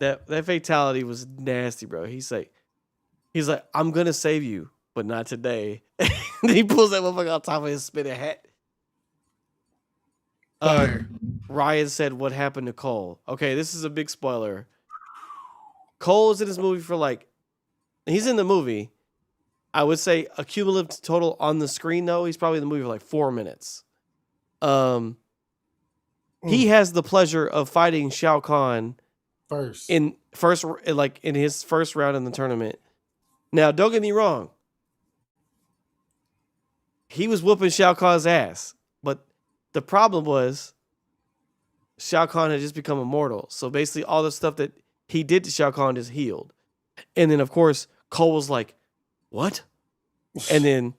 That fatality was nasty, bro. He's like I'm gonna save you, but not today. And he pulls that motherfucker on top of his spinning hat. Ryan said, "What happened to Cole?" Okay, this is a big spoiler. Cole is in this movie for like, he's in the movie. I would say a cumulative total on the screen though. He's probably in the movie for like 4 minutes. He has the pleasure of fighting Shao Kahn in his first round in the tournament. Now, don't get me wrong. He was whooping Shao Kahn's ass, but the problem was Shao Kahn had just become immortal. So basically all the stuff that he did to Shao Kahn is healed. And then of course Cole was like, what? And then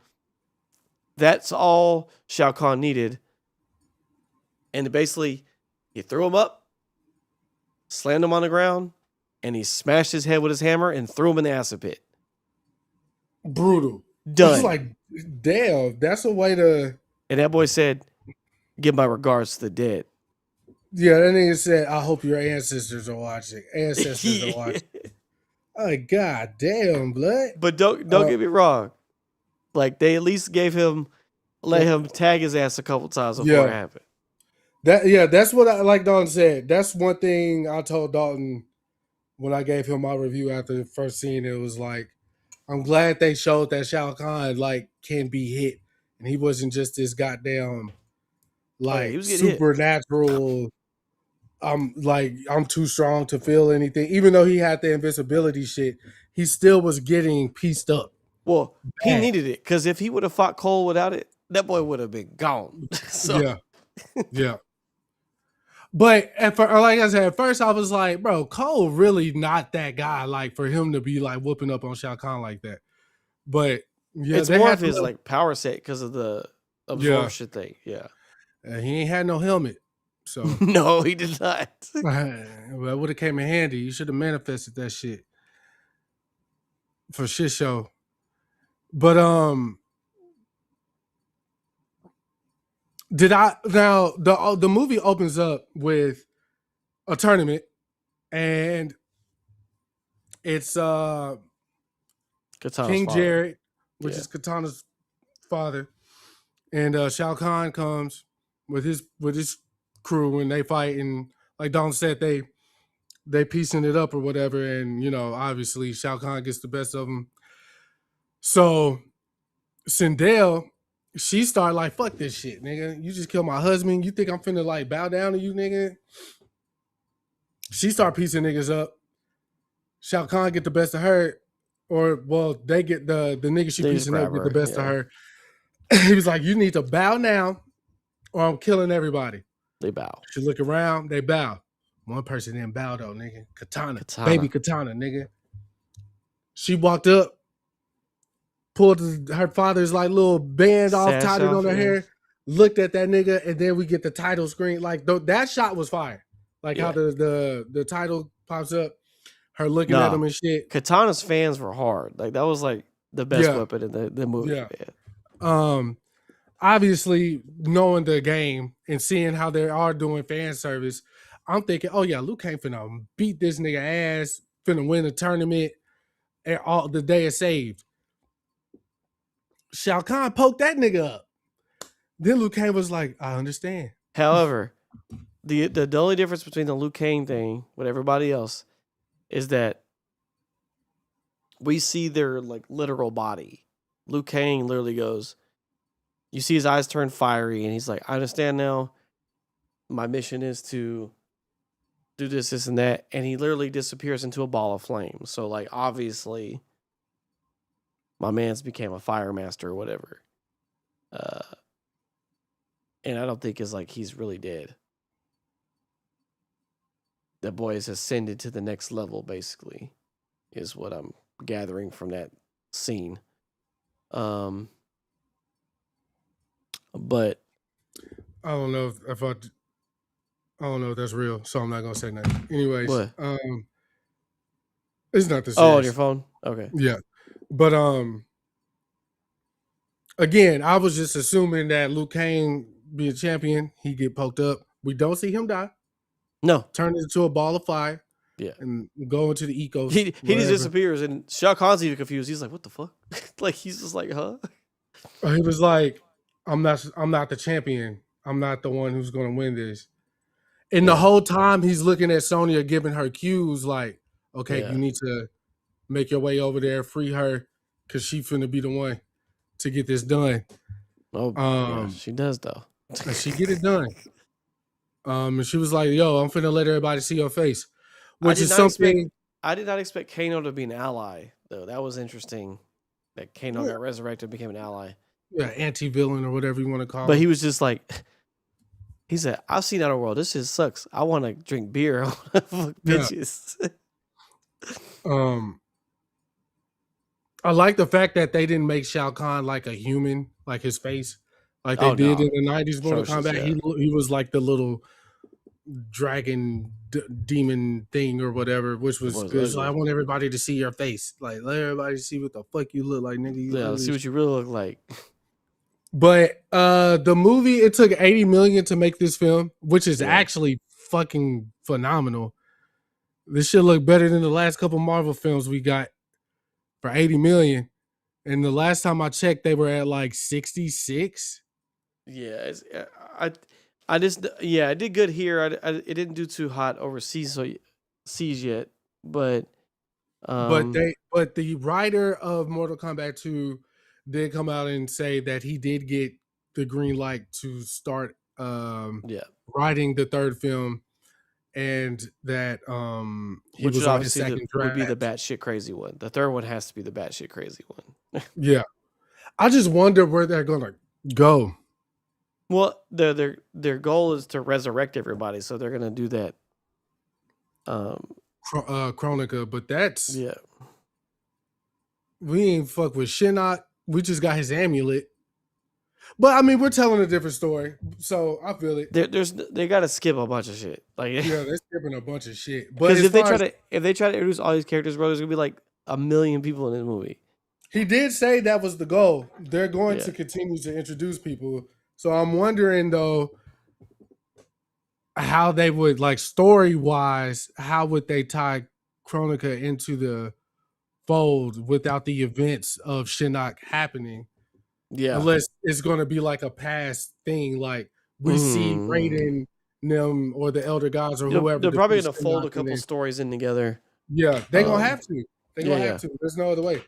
that's all Shao Kahn needed. And basically he threw him up, slammed him on the ground, and he smashed his head with his hammer and threw him in the acid pit. Brutal. Done. It's like, damn, that's a way to. And that boy said, give my regards to the dead. Yeah, that nigga said, I hope your ancestors are watching. Are watching. Oh, god damn, blood. But don't get me wrong. Like, they at least let him tag his ass a couple times before it happened. That's what I like Dalton said. That's one thing I told Dalton when I gave him my review after the first scene. It was like, I'm glad they showed that Shao Kahn like can be hit, and he wasn't just this goddamn like he was supernatural. I'm too strong to feel anything. Even though he had the invincibility shit, he still was getting pieced up. Well, he needed it because if he would have fought Cole without it, that boy would have been gone. So. Yeah. But like I said, at first I was like, bro, Cole really not that guy, like for him to be like whooping up on Shao Kahn like that. But yeah, it's more of his like power set because of the absorption thing. Yeah. He ain't had no helmet. So no, he did not. Well, it would have came in handy. You should have manifested that shit. For shit show. But the movie opens up with a tournament, and It's Katana's King father. Jared, which Yeah. is Katana's father, and Shao Kahn comes with his crew, and they fight, and like Don said, they piecing it up or whatever, and obviously Shao Kahn gets the best of them. So Sindel, she started like, fuck this shit, nigga. You just killed my husband. You think I'm finna like bow down to you, nigga? She start piecing niggas up. Shao Kahn get the best of her, or well, they get the nigga she They just piecing up grab get the her. best of Yeah. her. He was like, you need to bow now, or I'm killing everybody. They bow. She look around, they bow. One person didn't bow though, nigga. Katana. Katana. Baby Katana, nigga. She walked up, pulled her father's like little band off, tied it on her hair, looked at that nigga, and then we get the title screen. Like that shot was fire. Like how the title pops up, her looking at him and shit. Katana's fans were hard. Like that was like the best weapon in the movie. Yeah. Man. Obviously knowing the game and seeing how they are doing fan service, I'm thinking, oh yeah, Liu Kang finna beat this nigga ass, finna win the tournament, and all the day is saved. Shao Kahn poked that nigga up. Then Liu Kang was like, I understand. However, the only difference between the Liu Kang thing with everybody else is that we see their like literal body. Liu Kang literally goes, you see his eyes turn fiery, and he's like, I understand now. My mission is to do this, this, and that. And he literally disappears into a ball of flame. So, like, obviously, my man's became a fire master or whatever. And I don't think it's like he's really dead. That boy has ascended to the next level, basically, is what I'm gathering from that scene. But I don't know if I don't know if that's real, so I'm not gonna say nothing. Anyways, what? It's not the serious. Oh, on your phone? Okay. Yeah. But again, I was just assuming that Liu Kang be a champion, he get poked up. We don't see him die. No. Turn into a ball of fire. Yeah. And go into the ecos. He just disappears, and Shao Kahn's even confused. He's like, what the fuck? Like he's just like, huh? He was like, I'm not the champion. I'm not the one who's gonna win this. And the whole time he's looking at Sonya, giving her cues like, okay, you need to make your way over there, free her, because she finna be the one to get this done. Oh, she does though. And she get it done. And she was like, yo, I'm finna let everybody see your face. Which is something I did not expect Kano to be an ally, though. That was interesting. That Kano got resurrected, became an ally. Yeah, anti-villain or whatever you want to call it. But he was just like, he said, I've seen Outer World. This shit sucks. I want to drink beer. I want to fuck bitches. I like the fact that they didn't make Shao Kahn like a human, like his face, like they did in the 90s Mortal Kombat. Yeah. He was like the little dragon demon thing or whatever, which was good. So I want everybody to see your face. Like, let everybody see what the fuck you look like, nigga. Yeah, see what you really look like. But the movie, it took $80 million to make this film, which is actually fucking phenomenal. This shit look better than the last couple Marvel films we got for $80 million. And the last time I checked, they were at like 66. Yeah, I just I did good here. It didn't do too hot overseas yet, but the writer of Mortal Kombat 2 did come out and say that he did get the green light to start writing the third film, and that he was on his second draft. Would be the batshit crazy one. The third one has to be the batshit crazy one. Yeah, I just wonder where they're gonna go. Well, their goal is to resurrect everybody, so they're gonna do that. Chronica, but that's we ain't fuck with Shinnok. We just got his amulet. But I mean, we're telling a different story, so I feel it. They got to skip a bunch of shit. Like they're skipping a bunch of shit. But because if they try to introduce all these characters, bro, there's gonna be like 1 million people in this movie. He did say that was the goal. They're going to continue to introduce people. So I'm wondering though, how they would like story wise, how would they tie Chronica into the fold without the events of Shinnok happening. Yeah. Unless it's going to be like a past thing, like we see Raiden, them, or the Elder Gods or whoever. They're probably going to fold a couple stories in together. Yeah, they're going to have to. They're going to have to. There's no other way.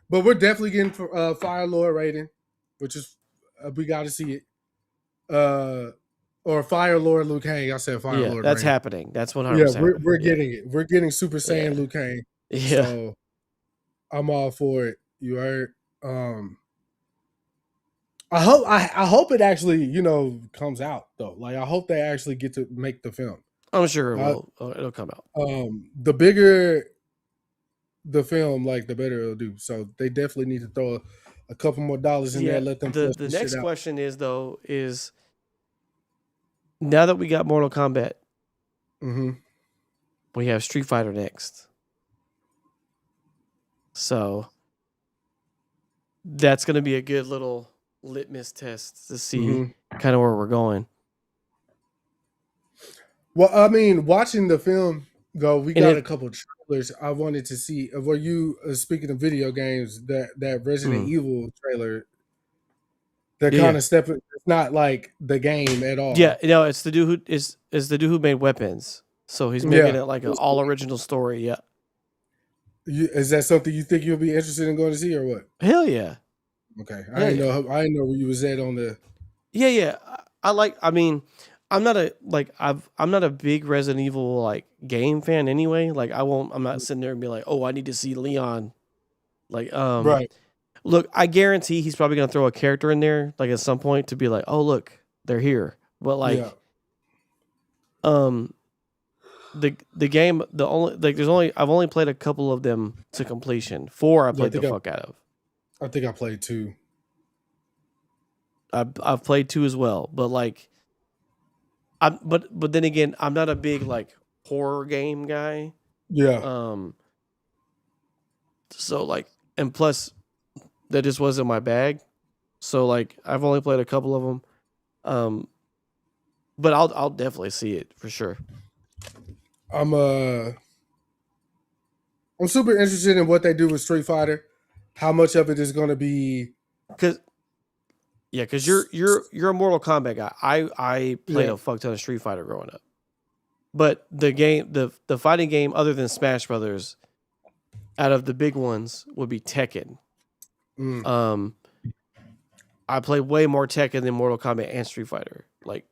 But we're definitely getting Fire Lord Raiden, which is, we got to see it. Or Fire Lord Liu Kang. I said Fire Lord. That's Raiden. happening. That's 100%. Yeah, we're getting it. We're getting Super Saiyan Liu Kang. Yeah. So I'm all for it. You heard. I hope it actually, comes out though. Like I hope they actually get to make the film. I'm sure it will. It'll come out. The bigger the film, like the better it'll do. So they definitely need to throw a couple more dollars in there. Let them. The next question is now that we got Mortal Kombat, we have Street Fighter next. So that's going to be a good little litmus test to see kind of where we're going. Well, I mean, watching the film though, we got a couple of trailers I wanted to see. Were you speaking of video games? That Resident Evil trailer, that kind of step. It's not like the game at all. Yeah, it's the dude who made Weapons. So he's making it like an all original story. Yeah. Is that something you think you'll be interested in going to see or what? Hell yeah. Okay, I didn't know where you was at on the. Yeah. I mean, I'm not a big Resident Evil like game fan anyway. Like I'm not sitting there and be like, oh, I need to see Leon. Like, right. Look, I guarantee he's probably gonna throw a character in there like at some point to be like, oh look, they're here. But like, the game, I've only played a couple of them to completion. 4 I played the fuck out of. I think I played 2. I've played 2 as well, but like, but then again, I'm not a big like horror game guy. Yeah. So like, and plus, that just wasn't my bag. So like, I've only played a couple of them. But I'll definitely see it for sure. I'm super interested in what they do with Street Fighter. How much of it is going to be? Because you're a Mortal Kombat guy. I played a fuck ton of Street Fighter growing up, but the game, the fighting game other than Smash Brothers, out of the big ones would be Tekken. I play way more Tekken than Mortal Kombat and Street Fighter. Like,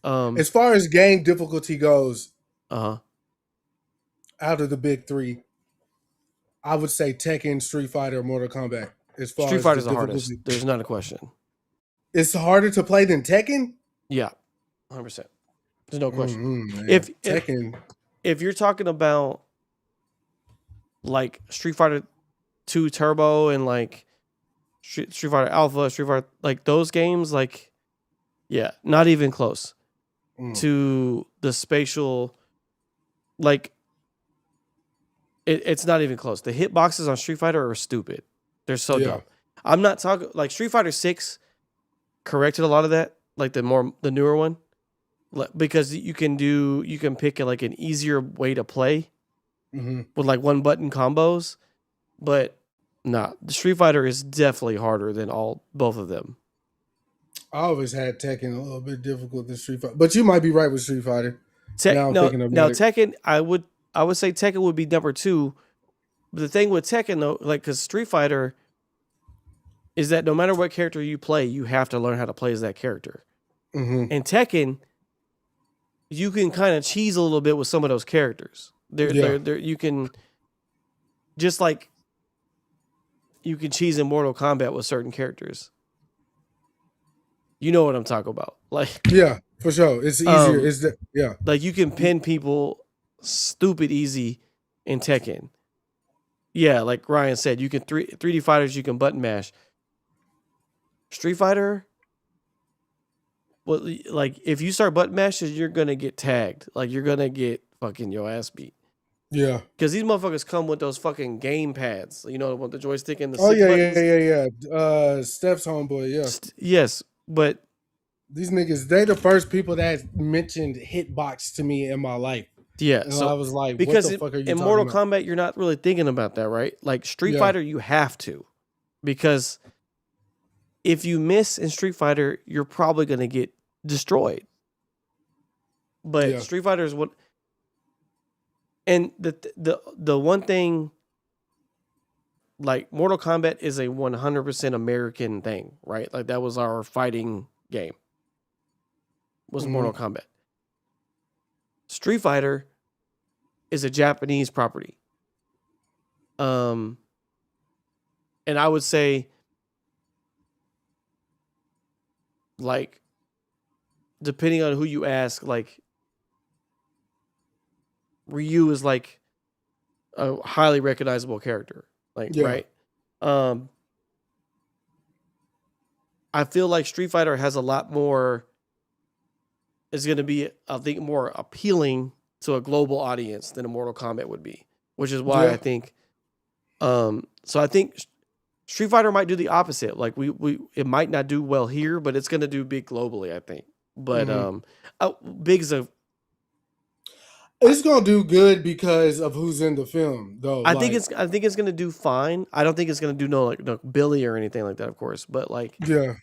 as far as game difficulty goes, out of the big 3, I would say Tekken, Street Fighter, Mortal Kombat. As far Street Fighter's the hardest. There's not a question. It's harder to play than Tekken? Yeah, 100%. There's no question. Tekken. If you're talking about like Street Fighter 2 Turbo and like Street Fighter Alpha, Street Fighter, like those games, like, yeah, not even close to the spatial, like, it's not even close. The hitboxes on Street Fighter are stupid. They're so dumb. I'm not talking like Street Fighter 6 corrected a lot of that, like the newer one, because you can pick like an easier way to play with like one button combos, but nah, the Street Fighter is definitely harder than both of them. I always had Tekken a little bit difficult than Street Fighter, but you might be right with Street Fighter. Tekken, I would say Tekken would be number 2. But the thing with Tekken though, like, because Street Fighter is that no matter what character you play, you have to learn how to play as that character. And Tekken, you can kind of cheese a little bit with some of those characters. You can just like you can cheese in Mortal Kombat with certain characters. You know what I'm talking about, like, yeah, for sure. It's easier. Like you can pin people stupid easy in Tekken. Yeah, like Ryan said, you can 3D fighters, you can button mash. Street Fighter, well, like if you start button mashes, you're gonna get tagged. Like you're gonna get fucking your ass beat. Yeah, because these motherfuckers come with those fucking game pads. You know, with the joystick and the buttons. Steph's homeboy. Yeah. Yes, but these niggas, they the first people that mentioned hitbox to me in my life. Yeah, And I so was like, what because the fuck are you in talking Mortal about? Kombat, you're not really thinking about that, right? Like Street Yeah. Fighter, you have to, because if you miss in Street Fighter, you're probably gonna get destroyed. But Yeah. Street Fighter is what, and the one thing, like Mortal Kombat is a 100% American thing, right? Like that was our fighting game. Was Mortal Kombat. Street Fighter is a Japanese property. And I would say, like, depending on who you ask, like Ryu is like a highly recognizable character, like Yeah. right. I feel like Street Fighter has a lot more. Is going to be, I think, more appealing to a global audience than a Mortal Kombat would be, which is why I think. So I think Street Fighter might do the opposite. Like it might not do well here, but it's going to do big globally, I think. But Big's a. It's gonna do good because of who's in the film, though. I think it's going to do fine. I don't think it's going to do no Billy or anything like that, of course. But like, yeah.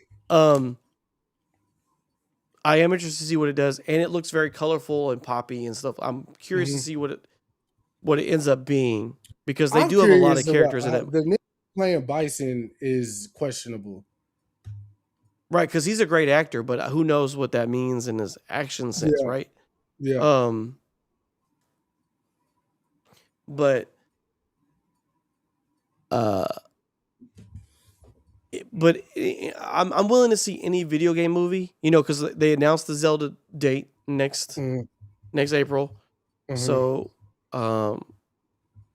I am interested to see what it does, and it looks very colorful and poppy and stuff. I'm curious to see what it ends up being, because they do have a lot of characters in it. The nigga playing Bison is questionable, right? Because he's a great actor, but who knows what that means in his action sense, right? Yeah. But I'm willing to see any video game movie, because they announced the Zelda date next April. So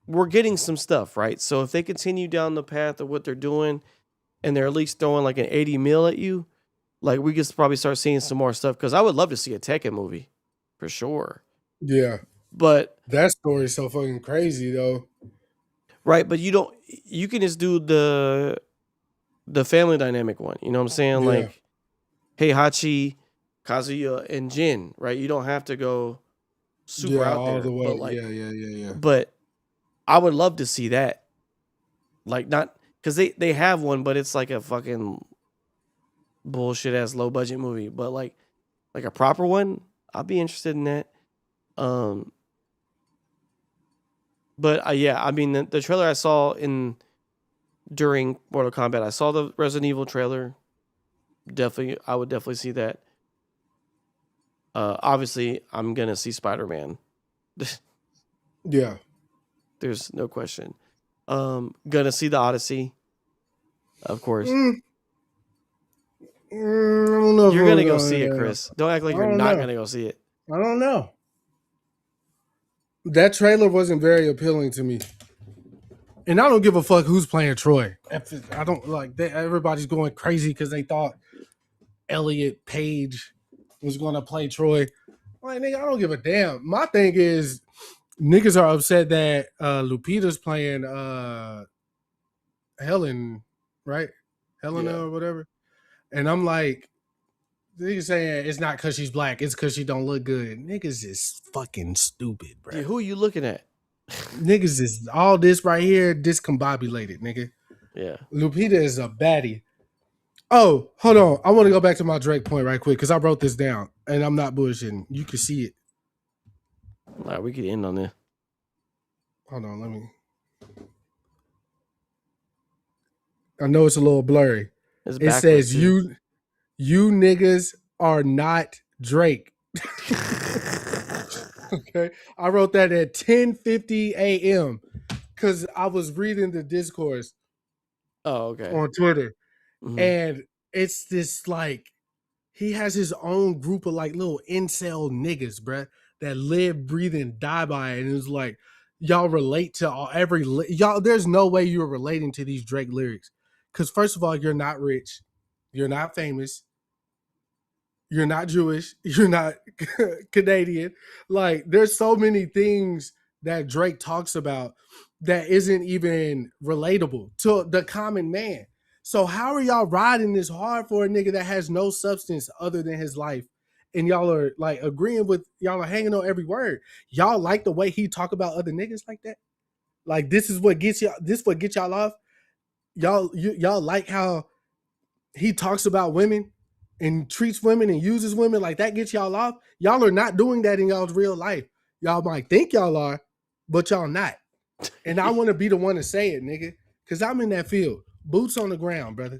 we're getting some stuff, right? So if they continue down the path of what they're doing, and they're at least throwing like an 80 mil at you, like we could probably start seeing some more stuff, because I would love to see a Tekken movie for sure. Yeah. But that story is so fucking crazy though. Right, but you can just do the family dynamic one. You know what I'm saying? Yeah. Like Heihachi, Kazuya, and Jin, right? You don't have to go super out there. The way. But like, yeah. But I would love to see that. Like, not because they have one, but it's like a fucking bullshit ass low budget movie. But like a proper one, I'd be interested in that. But yeah, I mean the trailer I saw during Mortal Kombat, I saw the Resident Evil trailer. I would definitely see that. Obviously, I'm gonna see Spider-Man. Yeah, there's no question. Gonna see the Odyssey, of course. I don't know. You're gonna go see it, Chris. Don't act like you're not gonna go see it. I don't know. That trailer wasn't very appealing to me. And I don't give a fuck who's playing Troy. I don't like that. Everybody's going crazy because they thought Elliot Page was going to play Troy. Like, nigga, I don't give a damn. My thing is, niggas are upset that Lupita's playing Helen, right? Helena or whatever. And I'm like, niggas saying it's not because she's black, it's because she don't look good. Niggas is fucking stupid, bro. Dude, who are you looking at? Niggas is all this right here discombobulated, nigga. Yeah. Lupita is a baddie. Oh, hold on. I want to go back to my Drake point right quick because I wrote this down and I'm not bullshitting. You can see it. All right, we could end on this. Hold on, let me. I know it's a little blurry. It says you niggas are not Drake. Okay, I wrote that at 10:50 a.m. because I was reading the Discourse. Oh, okay. On Twitter, and it's this like he has his own group of like little incel niggas, bruh, that live, breathe, and die by it. And it's like y'all relate to y'all. There's no way you're relating to these Drake lyrics because first of all, you're not rich, you're not famous. You're not Jewish. You're not Canadian. Like, there's so many things that Drake talks about that isn't even relatable to the common man. So how are y'all riding this hard for a nigga that has no substance other than his life and y'all are like agreeing with, y'all are hanging on every word. Y'all like the way he talk about other niggas like that. Like this is what gets y'all. This what gets y'all off. Y'all like how he talks about women and treats women and uses women, like that gets y'all off. Y'all are not doing that in y'all's real life. Y'all might think y'all are, but y'all not. And I want to be the one to say it, nigga, because I'm in that field. Boots on the ground, brother.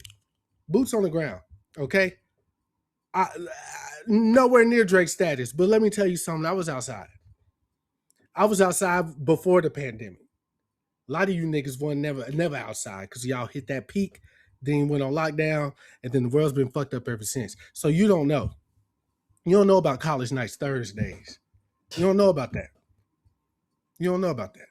Boots on the ground. Okay. I nowhere near Drake status, but let me tell you something. I was outside. I was outside before the pandemic. A lot of you niggas weren't never outside because y'all hit that peak, then went on lockdown, and then the world's been fucked up ever since. So you don't know. You don't know about college nights Thursdays. You don't know about that. You don't know about that.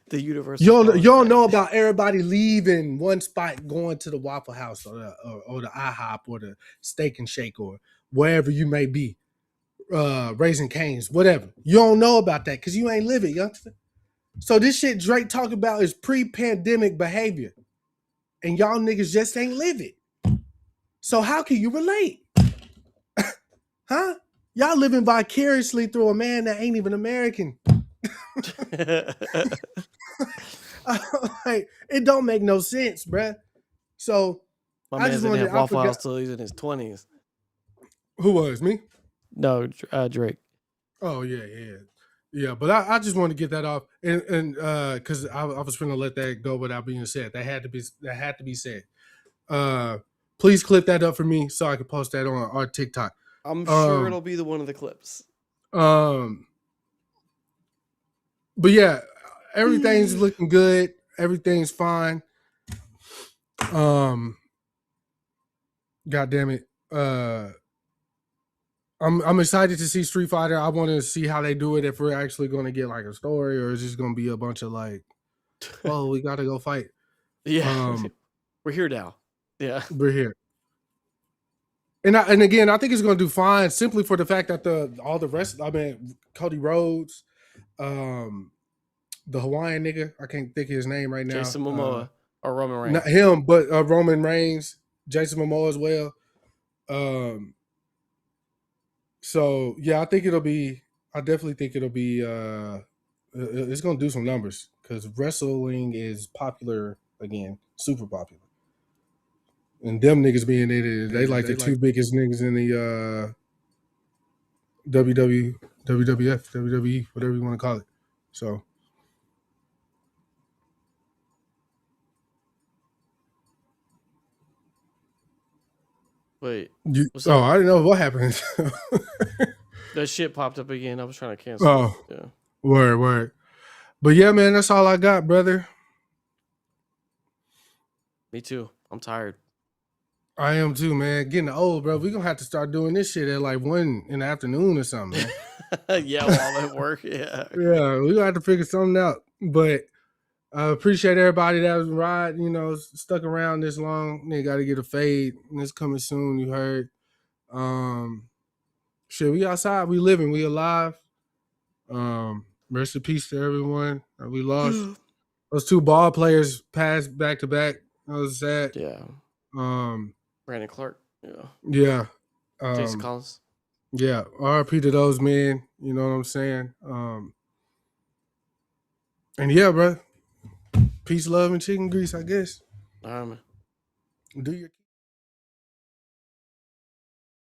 The universe. You don't know about everybody leaving one spot, going to the Waffle House or the IHOP or the Steak and Shake or wherever you may be, Raising Cane's, whatever. You don't know about that because you ain't live it, youngster. So this shit Drake talking about is pre-pandemic behavior, and y'all niggas just ain't live it. So how can you relate? Huh? Y'all living vicariously through a man that ain't even American. Like, it don't make no sense, bruh. So my man didn't have Waffle House till he's in his 20s. Who was me? No, Drake. Oh yeah. But I just want to get that off, and because I was going to let that go without being said. That had to be said. Please clip that up for me so I can post that on our TikTok. I'm sure it'll be one of the clips. But yeah, everything's looking good. Everything's fine. God damn it. I'm excited to see Street Fighter. I want to see how they do it. If we're actually going to get like a story, or is just going to be a bunch of like, oh, we got to go fight. Yeah, we're here now. Yeah, we're here. And again, I think it's going to do fine simply for the fact that all the rest. I mean, Cody Rhodes, the Hawaiian nigga. I can't think of his name right now. Jason Momoa or Roman Reigns. Not him, but Roman Reigns, Jason Momoa as well. So yeah, I definitely think it'll be it's gonna do some numbers because wrestling is popular again, super popular. And them niggas being in it, they like the two biggest niggas in the WWF, WWE, whatever you want to call it. So wait. I didn't know what happened. That shit popped up again. I was trying to cancel. Oh, yeah. Word. But yeah, man, that's all I got, brother. Me too. I'm tired. I am too, man. Getting old, bro. We're gonna have to start doing this shit at like 1 in the afternoon or something, man. Yeah, while at work. Yeah. Yeah, we're gonna have to figure something out. But I appreciate everybody that was riding, stuck around this long. They gotta get a fade. And it's coming soon, you heard. Shit, we outside, we living, we alive. Rest in peace to everyone that we lost. Those two ball players passed back to back. That was sad. Yeah. Brandon Clark. Yeah. Yeah. Jason Collins. Yeah. RIP to those men. You know what I'm saying? And yeah, bro. Peace, love, and chicken grease, I guess. All right, man. Do your